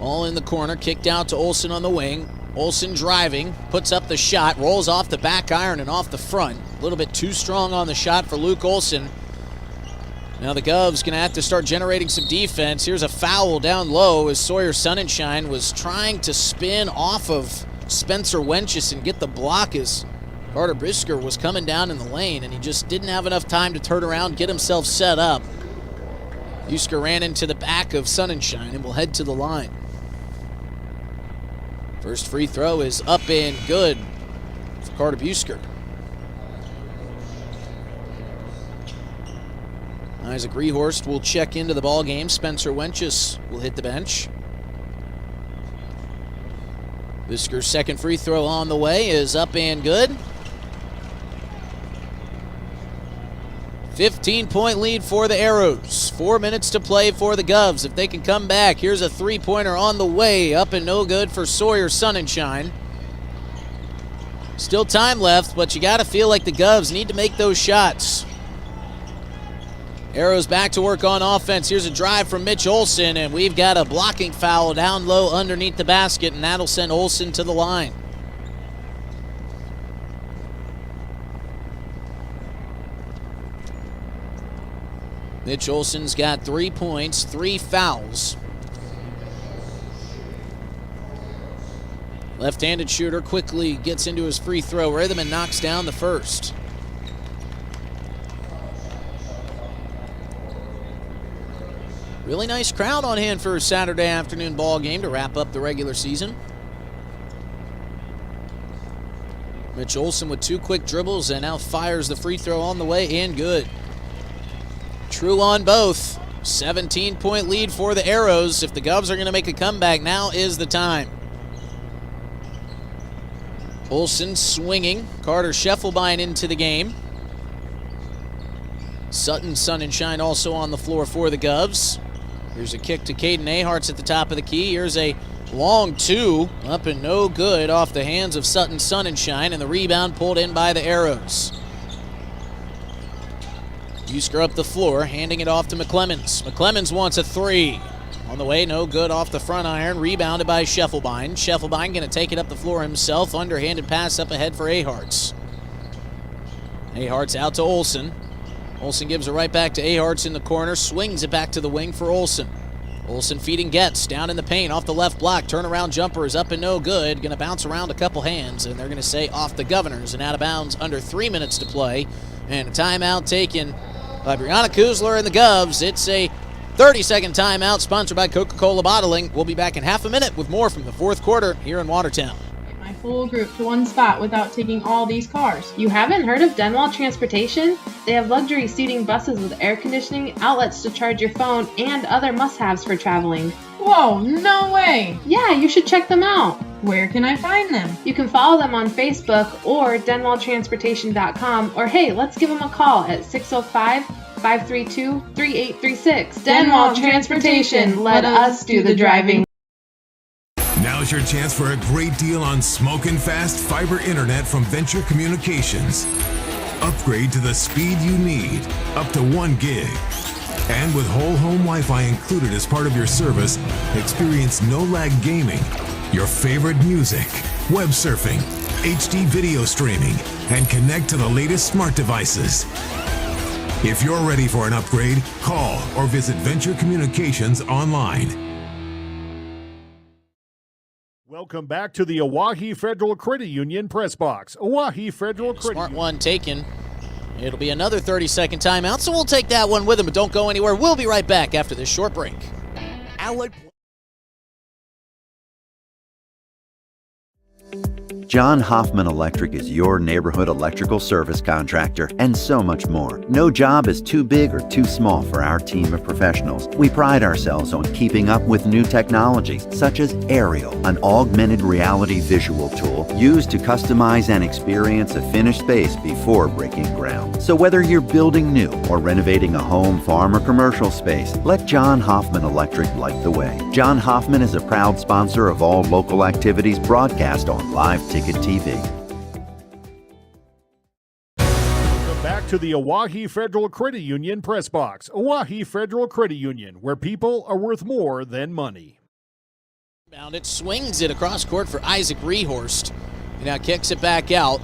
All in the corner, kicked out to Olsen on the wing. Olsen driving, puts up the shot, rolls off the back iron and off the front. A little bit too strong on the shot for Luke Olsen. Now the Govs going to have to start generating some defense. Here's a foul down low as Sawyer Sonnenschein was trying to spin off of Spencer Wenches and get the block as Carter Brisker was coming down in the lane, and he just didn't have enough time to turn around, get himself set up. Busker ran into the back of Sonnenschein and will head to the line. First free throw is up and good for Carter Busker. Isaac Rehorst will check into the ball game. Spencer Wenches will hit the bench. Busker's second free throw on the way is up and good. 15-point lead for the Arrows. 4 minutes to play for the Govs. If they can come back, here's a three-pointer on the way. Up and no good for Sawyer Sonnenschein. Still time left, but you got to feel like the Govs need to make those shots. Arrows back to work on offense. Here's a drive from Mitch Olsen, and we've got a blocking foul down low underneath the basket, and that'll send Olsen to the line. Mitch Olsen's got 3 points, 3 fouls. Left-handed shooter quickly gets into his free throw rhythm and knocks down the first. Really nice crowd on hand for a Saturday afternoon ball game to wrap up the regular season. Mitch Olsen with 2 quick dribbles and now fires the free throw on the way and good. True on both. 17-point lead for the Arrows. If the Govs are going to make a comeback, now is the time. Olsen swinging. Carter Scheffelbein into the game. Sutton Sonnenschein also on the floor for the Govs. Here's a kick to Caden Aharts at the top of the key. Here's a long two, up and no good off the hands of Sutton Sonnenschein, and the rebound pulled in by the Arrows. Busker up the floor, handing it off to McClemens. McClemens wants a three. On the way, no good off the front iron, rebounded by Scheffelbein. Scheffelbein going to take it up the floor himself, underhanded pass up ahead for Aharts. Aharts out to Olsen. Olsen gives it right back to Aharts in the corner, swings it back to the wing for Olsen. Olsen feeding Getz down in the paint off the left block. Turnaround jumper is up and no good. Going to bounce around a couple hands, and they're going to say off the Governors and out of bounds under 3 minutes to play. And a timeout taken by Brianna Kuzler and the Govs. It's a 30-second timeout sponsored by Coca-Cola Bottling. We'll be back in half a minute with more from the fourth quarter here in Watertown. My full group to one spot without taking all these cars. You haven't heard of Denwall Transportation? They have luxury seating buses with air conditioning, outlets to charge your phone, and other must-haves for traveling. Whoa, no way! Yeah, you should check them out. Where can I find them? You can follow them on Facebook or denwalltransportation.com, or hey, let's give them a call at 605-532-3836. Denwall Transportation, let us do the driving. Now's your chance for a great deal on smoking fast fiber internet from Venture Communications. Upgrade to the speed you need, up to 1 gig. And with whole home Wi-Fi included as part of your service, experience no-lag gaming, your favorite music, web surfing, HD video streaming, and connect to the latest smart devices. If you're ready for an upgrade, call or visit Venture Communications online. Welcome back to the Oahe Federal Credit Union Press Box. Oahe Federal Credit Smart Union. one taken. It'll be another 30-second timeout, so we'll take that one with him, but don't go anywhere. We'll be right back after this short break. John Hoffman Electric is your neighborhood electrical service contractor, and so much more. No job is too big or too small for our team of professionals. We pride ourselves on keeping up with new technologies, such as Aerial, an augmented reality visual tool used to customize and experience a finished space before breaking ground. So whether you're building new or renovating a home, farm, or commercial space, let John Hoffman Electric light the way. John Hoffman is a proud sponsor of all local activities broadcast on Live Ticket TV. Welcome back to the Oahe Federal Credit Union Press Box. Oahe Federal Credit Union, where people are worth more than money. Bound it, swings it across court for Isaac Rehorst. He now kicks it back out.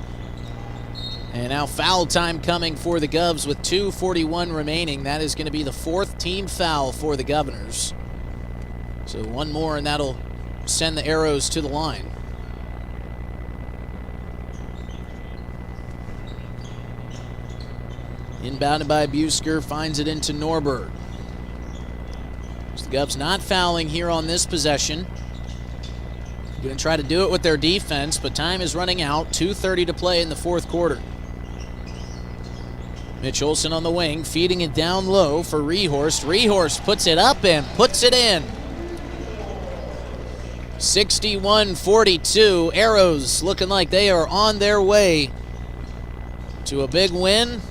And now foul time coming for the Govs with 2:41 remaining. That is going to be the fourth team foul for the Governors. So one more and that'll send the Arrows to the line. Inbounded by Busker, finds it into Norberg. So the Govs not fouling here on this possession. Going to try to do it with their defense, but time is running out. 2:30 to play in the fourth quarter. Mitch Olsen on the wing, feeding it down low for Rehorst. Rehorst puts it up and puts it in. 61-42. Arrows looking like they are on their way to a big win.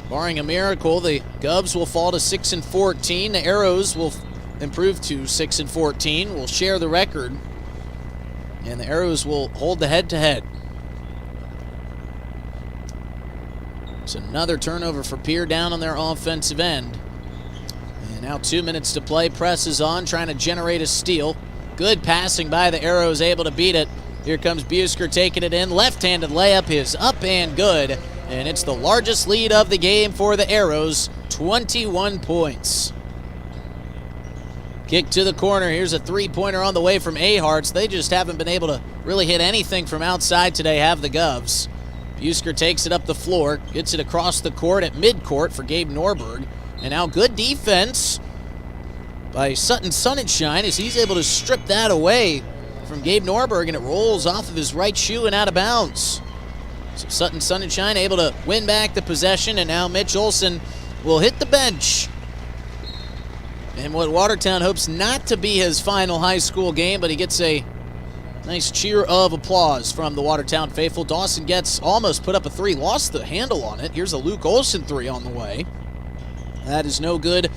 Barring a miracle, the Govs will fall to 6-14. The Arrows will improve to 6-14. Will share the record, and the Arrows will hold the head-to-head. It's another turnover for Pierre down on their offensive end. And now 2 minutes to play. Press is on, trying to generate a steal. Good passing by the Arrows, able to beat it. Here comes Busker taking it in. Left-handed layup is up and good. And it's the largest lead of the game for the Arrows, 21 points. Kick to the corner. Here's a three-pointer on the way from Aharts. They just haven't been able to really hit anything from outside today, have the Govs. Busker takes it up the floor, gets it across the court at midcourt for Gabe Norberg. And now good defense by Sutton Sonnenschein as he's able to strip that away from Gabe Norberg, and it rolls off of his right shoe and out of bounds. So Sutton Sonnenschein able to win back the possession, and now Mitch Olsen will hit the bench. And what Watertown hopes not to be his final high school game, but he gets a nice cheer of applause from the Watertown faithful. Dawson Getz almost put up a three, lost the handle on it. Here's a Luke Olsen three on the way. That is no good.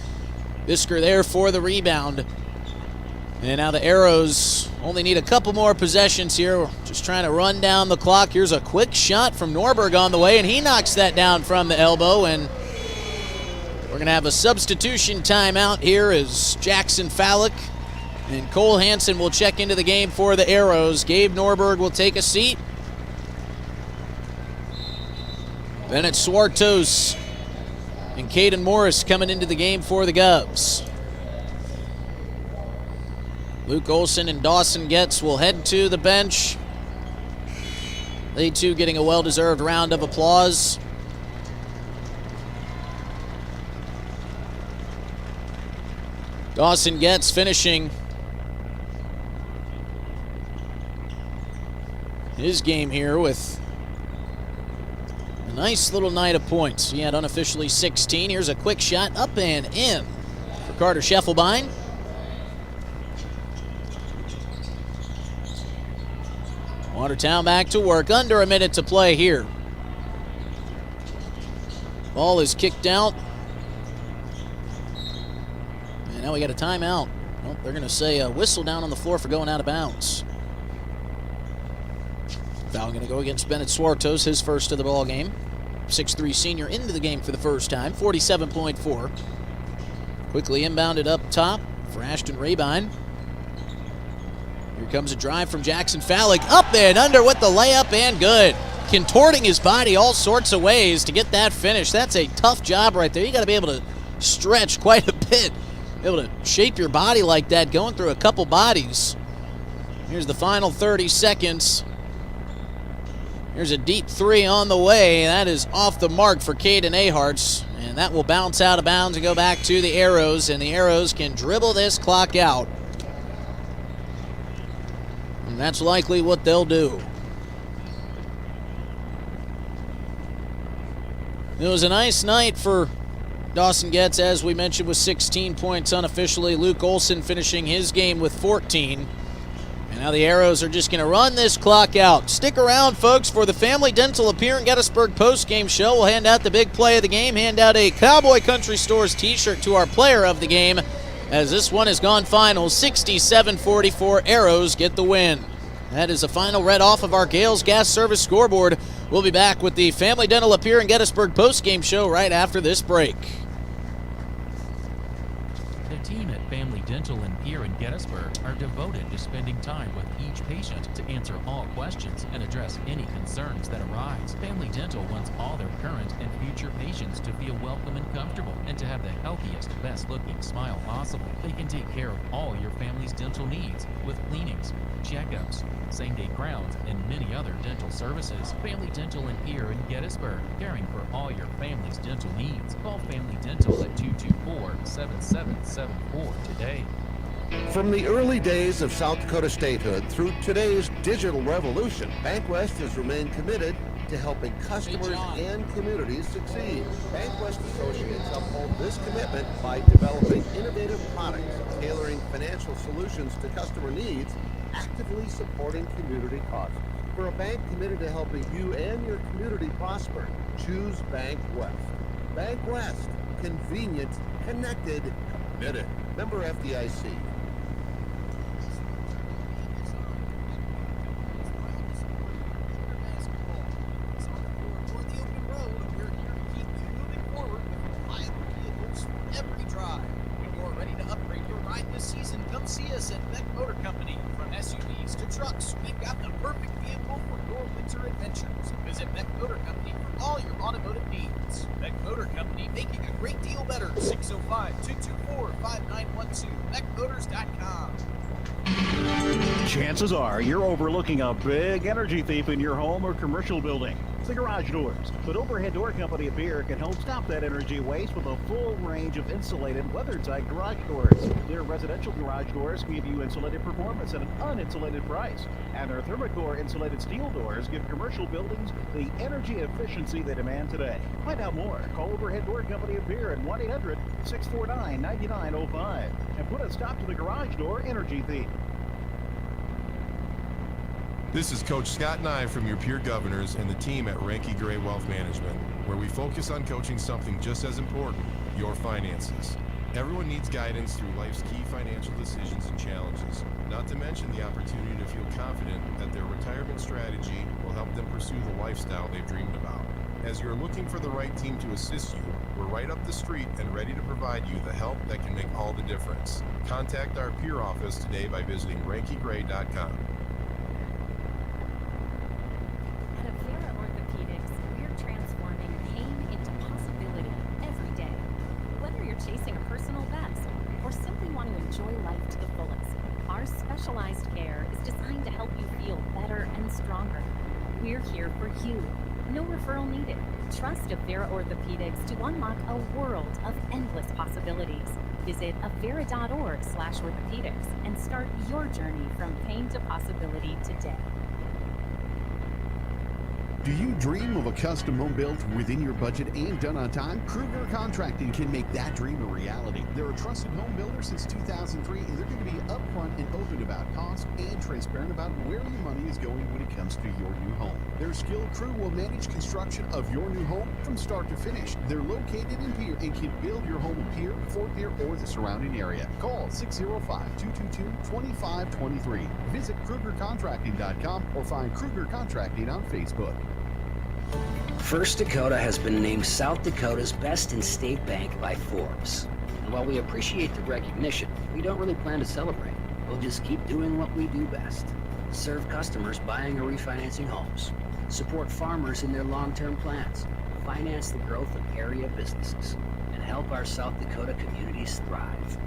Bisker there for the rebound. And now the Arrows only need a couple more possessions here. We're just trying to run down the clock. Here's a quick shot from Norberg on the way, and he knocks that down from the elbow. And we're going to have a substitution timeout here as Jackson Fallick and Cole Hansen will check into the game for the Arrows. Gabe Norberg will take a seat. Bennett Swartos and Caden Morris coming into the game for the Govs. Luke Olson and Dawson Getz will head to the bench. They too getting a well-deserved round of applause. Dawson Getz finishing his game here with a nice little night of points. He had unofficially 16. Here's a quick shot up and in for Carter Scheffelbein. Watertown back to work. Under a minute to play here. Ball is kicked out. And now we got a timeout. Well, they're going to say a whistle down on the floor for going out of bounds. Foul going to go against Bennett Swartos, his first of the ball game. 6'3" senior into the game for the first time. 47.4. Quickly inbounded up top for Ashton Rabine. Here comes a drive from Jackson Fallick. Up and under with the layup and good. Contorting his body all sorts of ways to get that finish. That's a tough job right there. You got to be able to stretch quite a bit. Be able to shape your body like that, going through a couple bodies. Here's the final 30 seconds. Here's a deep three on the way. That is off the mark for Caden Aharts. And that will bounce out of bounds and go back to the Arrows. And the Arrows can dribble this clock out. And that's likely what they'll do. It was a nice night for Dawson Getz, as we mentioned, with 16 points unofficially. Luke Olson finishing his game with 14. And now the Arrows are just going to run this clock out. Stick around, folks, for the Family Dental of Pierre and Gettysburg post-game show. We'll hand out the big play of the game, hand out a Cowboy Country Stores t-shirt to our player of the game, as this one has gone final 67-44. Arrows get the win. That is the final read off of our Gales Gas Service scoreboard. We'll be back with the Family Dental of Pierre and Gettysburg post-game show right after this break. The team at Family Dental in Pierre and Gettysburg are devoted to spending time with each patient to answer all questions and address any concerns that arise. Family Dental wants all their current and future patients to feel welcome and comfortable and to have the healthiest, best-looking smile possible. They can take care of all your family's dental needs with cleanings, checkups, same-day crowns, and many other dental services. Family Dental in Pierre and Gettysburg, caring for all your family's dental needs. Call Family Dental at 224-7774 today. From the early days of South Dakota statehood through today's digital revolution, BankWest has remained committed to helping customers and communities succeed. BankWest Associates uphold this commitment by developing innovative products, tailoring financial solutions to customer needs, actively supporting community causes. For a bank committed to helping you and your community prosper, choose BankWest. BankWest, convenient, connected, committed. Member FDIC. Every drive. When you're ready to upgrade your ride this season, come see us at Beck Motor Company. From SUVs to trucks, we've got the perfect vehicle for your winter adventures. Visit Beck Motor Company for all your automotive needs. Beck Motor Company, making a great deal better. 605-224-5912. BeckMotors.com. Chances are you're overlooking a big energy thief in your home or commercial building. It's the Garage Doors. But Overhead Door Company of Pierre can help stop that energy waste with a full range of insulated, weather-tight garage doors. Their residential garage doors give you insulated performance at an uninsulated price. And their Thermacore insulated steel doors give commercial buildings the energy efficiency they demand today. Find out more. Call Overhead Door Company of Pierre at 1-800-649-9905 and put a stop to the garage door energy thief. This is Coach Scott Nye from your Pierre Governors and the team at Ranky Gray Wealth Management, where we focus on coaching something just as important, your finances. Everyone needs guidance through life's key financial decisions and challenges, not to mention the opportunity to feel confident that their retirement strategy will help them pursue the lifestyle they've dreamed about. As you're looking for the right team to assist you, we're right up the street and ready to provide you the help that can make all the difference. Contact our peer office today by visiting rankygray.com. Chasing a personal best, or simply want to enjoy life to the fullest, our specialized care is designed to help you feel better and stronger. We're here for you. No referral needed. Trust Avera Orthopedics to unlock a world of endless possibilities. Visit avera.org/orthopedics and start your journey from pain to possibility today. Do you dream of a custom home built within your budget and done on time? Kruger Contracting can make that dream a reality. They're a trusted home builder since 2003, and they're going to be upfront and open about cost and transparent about where your money is going when it comes to your new home. Their skilled crew will manage construction of your new home from start to finish. They're located in Pierre and can build your home in Pierre, Fort Pierre, or the surrounding area. Call 605-222-2523. Visit KrugerContracting.com or find Kruger Contracting on Facebook. First Dakota has been named South Dakota's best in-state bank by Forbes. And while we appreciate the recognition, we don't really plan to celebrate. We'll just keep doing what we do best. Serve customers buying or refinancing homes. Support farmers in their long-term plans. Finance the growth of area businesses. And help our South Dakota communities thrive.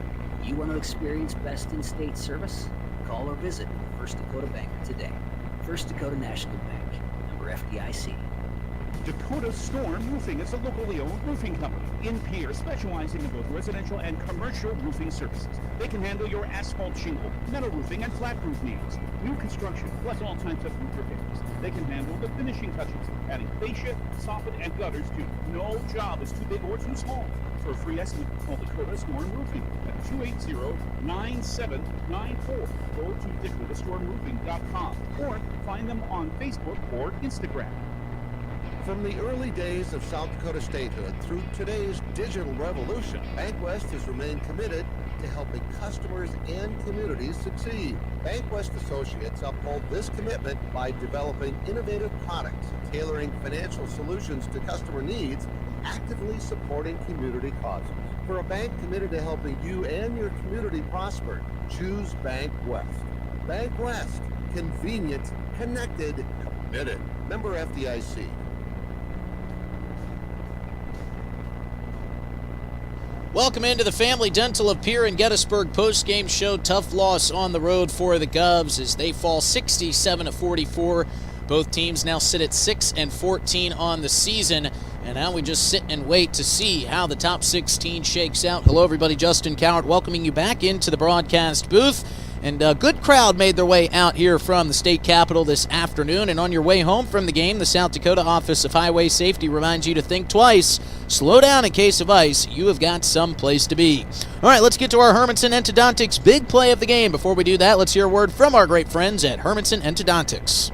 You want to experience best in-state service? Call or visit First Dakota Banker today. First Dakota National Bank. Member FDIC. Dakota Storm Roofing is a locally owned roofing company in Pierre, specializing in both residential and commercial roofing services. They can handle your asphalt shingle, metal roofing, and flat roof needs. New construction, plus all types of roof repairs. They can handle the finishing touches, adding fascia, soffit, and gutters too. No job is too big or too small. For a free estimate, call Dakota Storm Roofing at 280-9794. Go to dakotaststormroofing.com or find them on Facebook or Instagram. From the early days of South Dakota statehood through today's digital revolution, BankWest has remained committed to helping customers and communities succeed. BankWest Associates uphold this commitment by developing innovative products, tailoring financial solutions to customer needs, actively supporting community causes. For a bank committed to helping you and your community prosper, choose BankWest. BankWest, convenient, connected, committed. Member FDIC. Welcome into the Family Dental of Pierre and Gettysburg post-game show. Tough loss on the road for the Govs as they fall 67-44. Both teams now sit at 6-14 on the season. And now we just sit and wait to see how the top 16 shakes out. Hello, everybody. Justin Cowart welcoming you back into the broadcast booth. And a good crowd made their way out here from the state capitol this afternoon. And on your way home from the game, the South Dakota Office of Highway Safety reminds you to think twice. Slow down in case of ice. You have got some place to be. All right, let's get to our Hermanson Endodontics big play of the game. Before we do that, let's hear a word from our great friends at Hermanson Endodontics.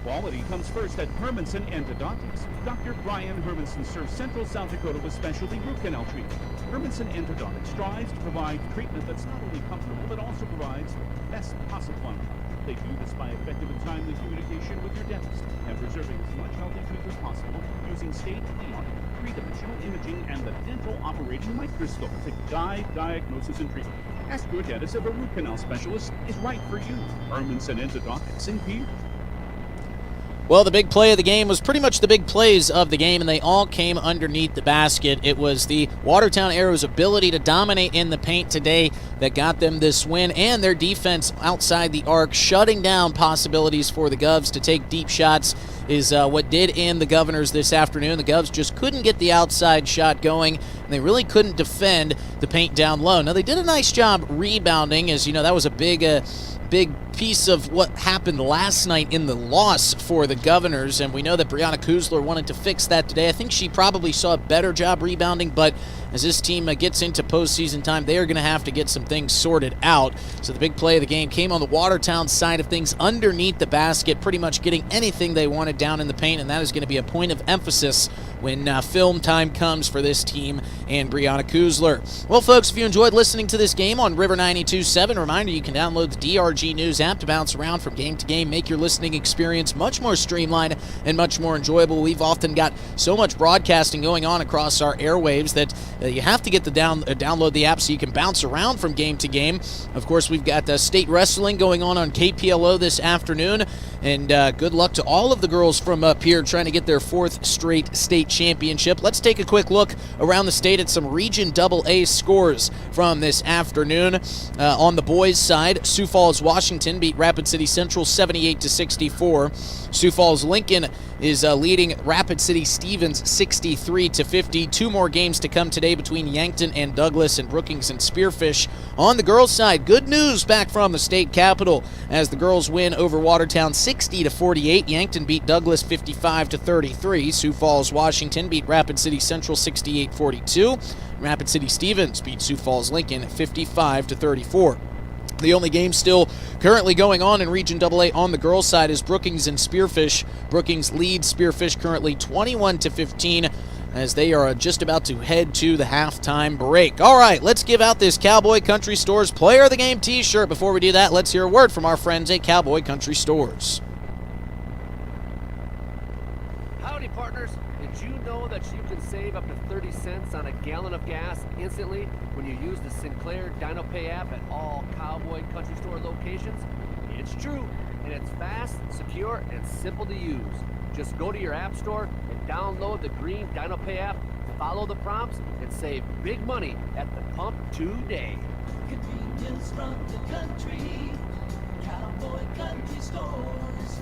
Quality comes first at Hermanson Endodontics. Dr. Brian Hermanson serves Central South Dakota with specialty root canal treatment. Hermanson Endodontics strives to provide treatment that's not only comfortable, but also provides the best possible outcome. They do this by effective and timely communication with your dentist and preserving as much healthy tooth as possible using state-of-the-art three-dimensional imaging and the dental operating microscope to guide diagnosis and treatment. Ask your dentist if a root canal specialist is right for you. Hermanson Endodontics in Pierre. Well, the big play of the game was pretty much the big plays of the game, and they all came underneath the basket. It was the Watertown Arrows' ability to dominate in the paint today that got them this win, and their defense outside the arc, shutting down possibilities for the Govs to take deep shots is what did in the Governors this afternoon. The Govs just couldn't get the outside shot going, and they really couldn't defend the paint down low. Now, they did a nice job rebounding, as you know, that was a big piece of what happened last night in the loss for the Governors, and we know that Brianna Kuzler wanted to fix that today. I think she probably saw a better job rebounding, but as this team gets into postseason time, they are going to have to get some things sorted out. So the big play of the game came on the Watertown side of things, underneath the basket, pretty much getting anything they wanted down in the paint, and that is going to be a point of emphasis when film time comes for this team and Brianna Kuzler. Well, folks, if you enjoyed listening to this game on River 92.7, reminder you can download the DRG News app to bounce around from game to game, make your listening experience much more streamlined and much more enjoyable. We've often got so much broadcasting going on across our airwaves that you have to get the download the app so you can bounce around from game to game. Of course, we've got state wrestling going on KPLO this afternoon, and good luck to all of the girls from up here trying to get their 4th straight state championship. Let's take a quick look around the state at some Region AA scores from this afternoon. On the boys' side, Sioux Falls, Washington beat Rapid City Central 78-64. Sioux Falls Lincoln is leading Rapid City Stevens 63-50. 2 more games to come today between Yankton and Douglas, and Brookings and Spearfish. On the girls' side, good news back from the state capital as the girls win over Watertown 60-48. Yankton beat Douglas 55-33. Sioux Falls, Washington beat Rapid City Central 68-42. Rapid City Stevens beat Sioux Falls Lincoln 55-34. The only game still currently going on in Region AA on the girls' side is Brookings and Spearfish. Brookings leads Spearfish currently 21-15 as they are just about to head to the halftime break. All right, let's give out this Cowboy Country Stores Player of the Game t-shirt. Before we do that, let's hear a word from our friends at Cowboy Country Stores. Howdy, partners. Did you know that you can save up to 30 cents on a gallon of gas instantly when you use the Sinclair DinoPay app at all Cowboy Country Store locations? It's true, and it's fast, secure, and simple to use. Just go to your app store and download the green DinoPay app, follow the prompts, and save big money at the pump today. Convenience from the country, Cowboy Country Stores.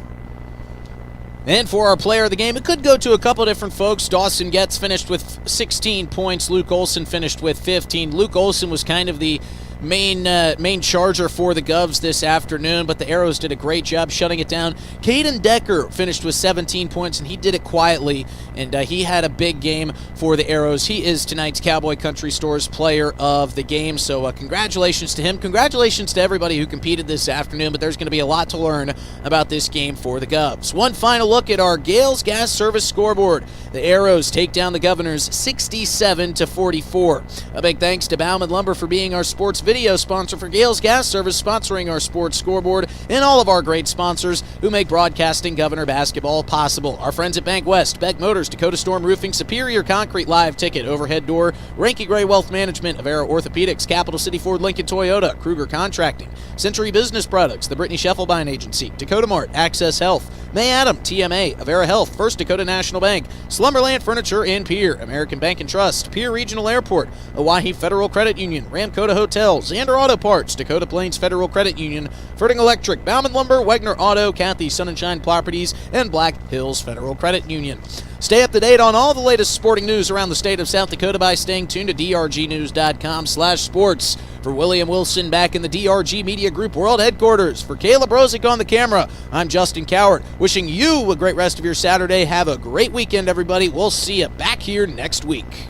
And for our player of the game, it could go to a couple different folks. Dawson Getz finished with 16 points. Luke Olson finished with 15. Luke Olson was kind of the main charger for the Govs this afternoon, but the Arrows did a great job shutting it down. Caden Decker finished with 17 points, and he did it quietly, and he had a big game for the Arrows. He is tonight's Cowboy Country Stores Player of the Game, so congratulations to him. Congratulations to everybody who competed this afternoon, but there's going to be a lot to learn about this game for the Govs. One final look at our Gales Gas Service scoreboard. The Arrows take down the Governors 67-44. A big thanks to Bauman Lumber for being our sports video sponsor for Gales Gas Service, sponsoring our sports scoreboard, and all of our great sponsors who make broadcasting Governor basketball possible. Our friends at Bank West, Beck Motors, Dakota Storm Roofing, Superior Concrete Live Ticket, Overhead Door, Ranky Gray Wealth Management, Avera Orthopedics, Capital City Ford Lincoln Toyota, Kruger Contracting, Century Business Products, the Brittany Scheffelbein Agency, Dakota Mart, Access Health, May Adam, TMA, Avera Health, First Dakota National Bank, Slumberland Furniture in Pierre, American Bank and Trust, Pierre Regional Airport, Owyhee Federal Credit Union, Ramcota Hotel, Xander Auto Parts, Dakota Plains Federal Credit Union, Ferding Electric, Bauman Lumber, Wegner Auto, Kathy Sun and Shine Properties, and Black Hills Federal Credit Union. Stay up to date on all the latest sporting news around the state of South Dakota by staying tuned to drgnews.com/sports. For William Wilson back in the DRG Media Group World Headquarters, for Caleb Rosick on the camera, I'm Justin Cowart, wishing you a great rest of your Saturday. Have a great weekend, everybody. We'll see you back here next week.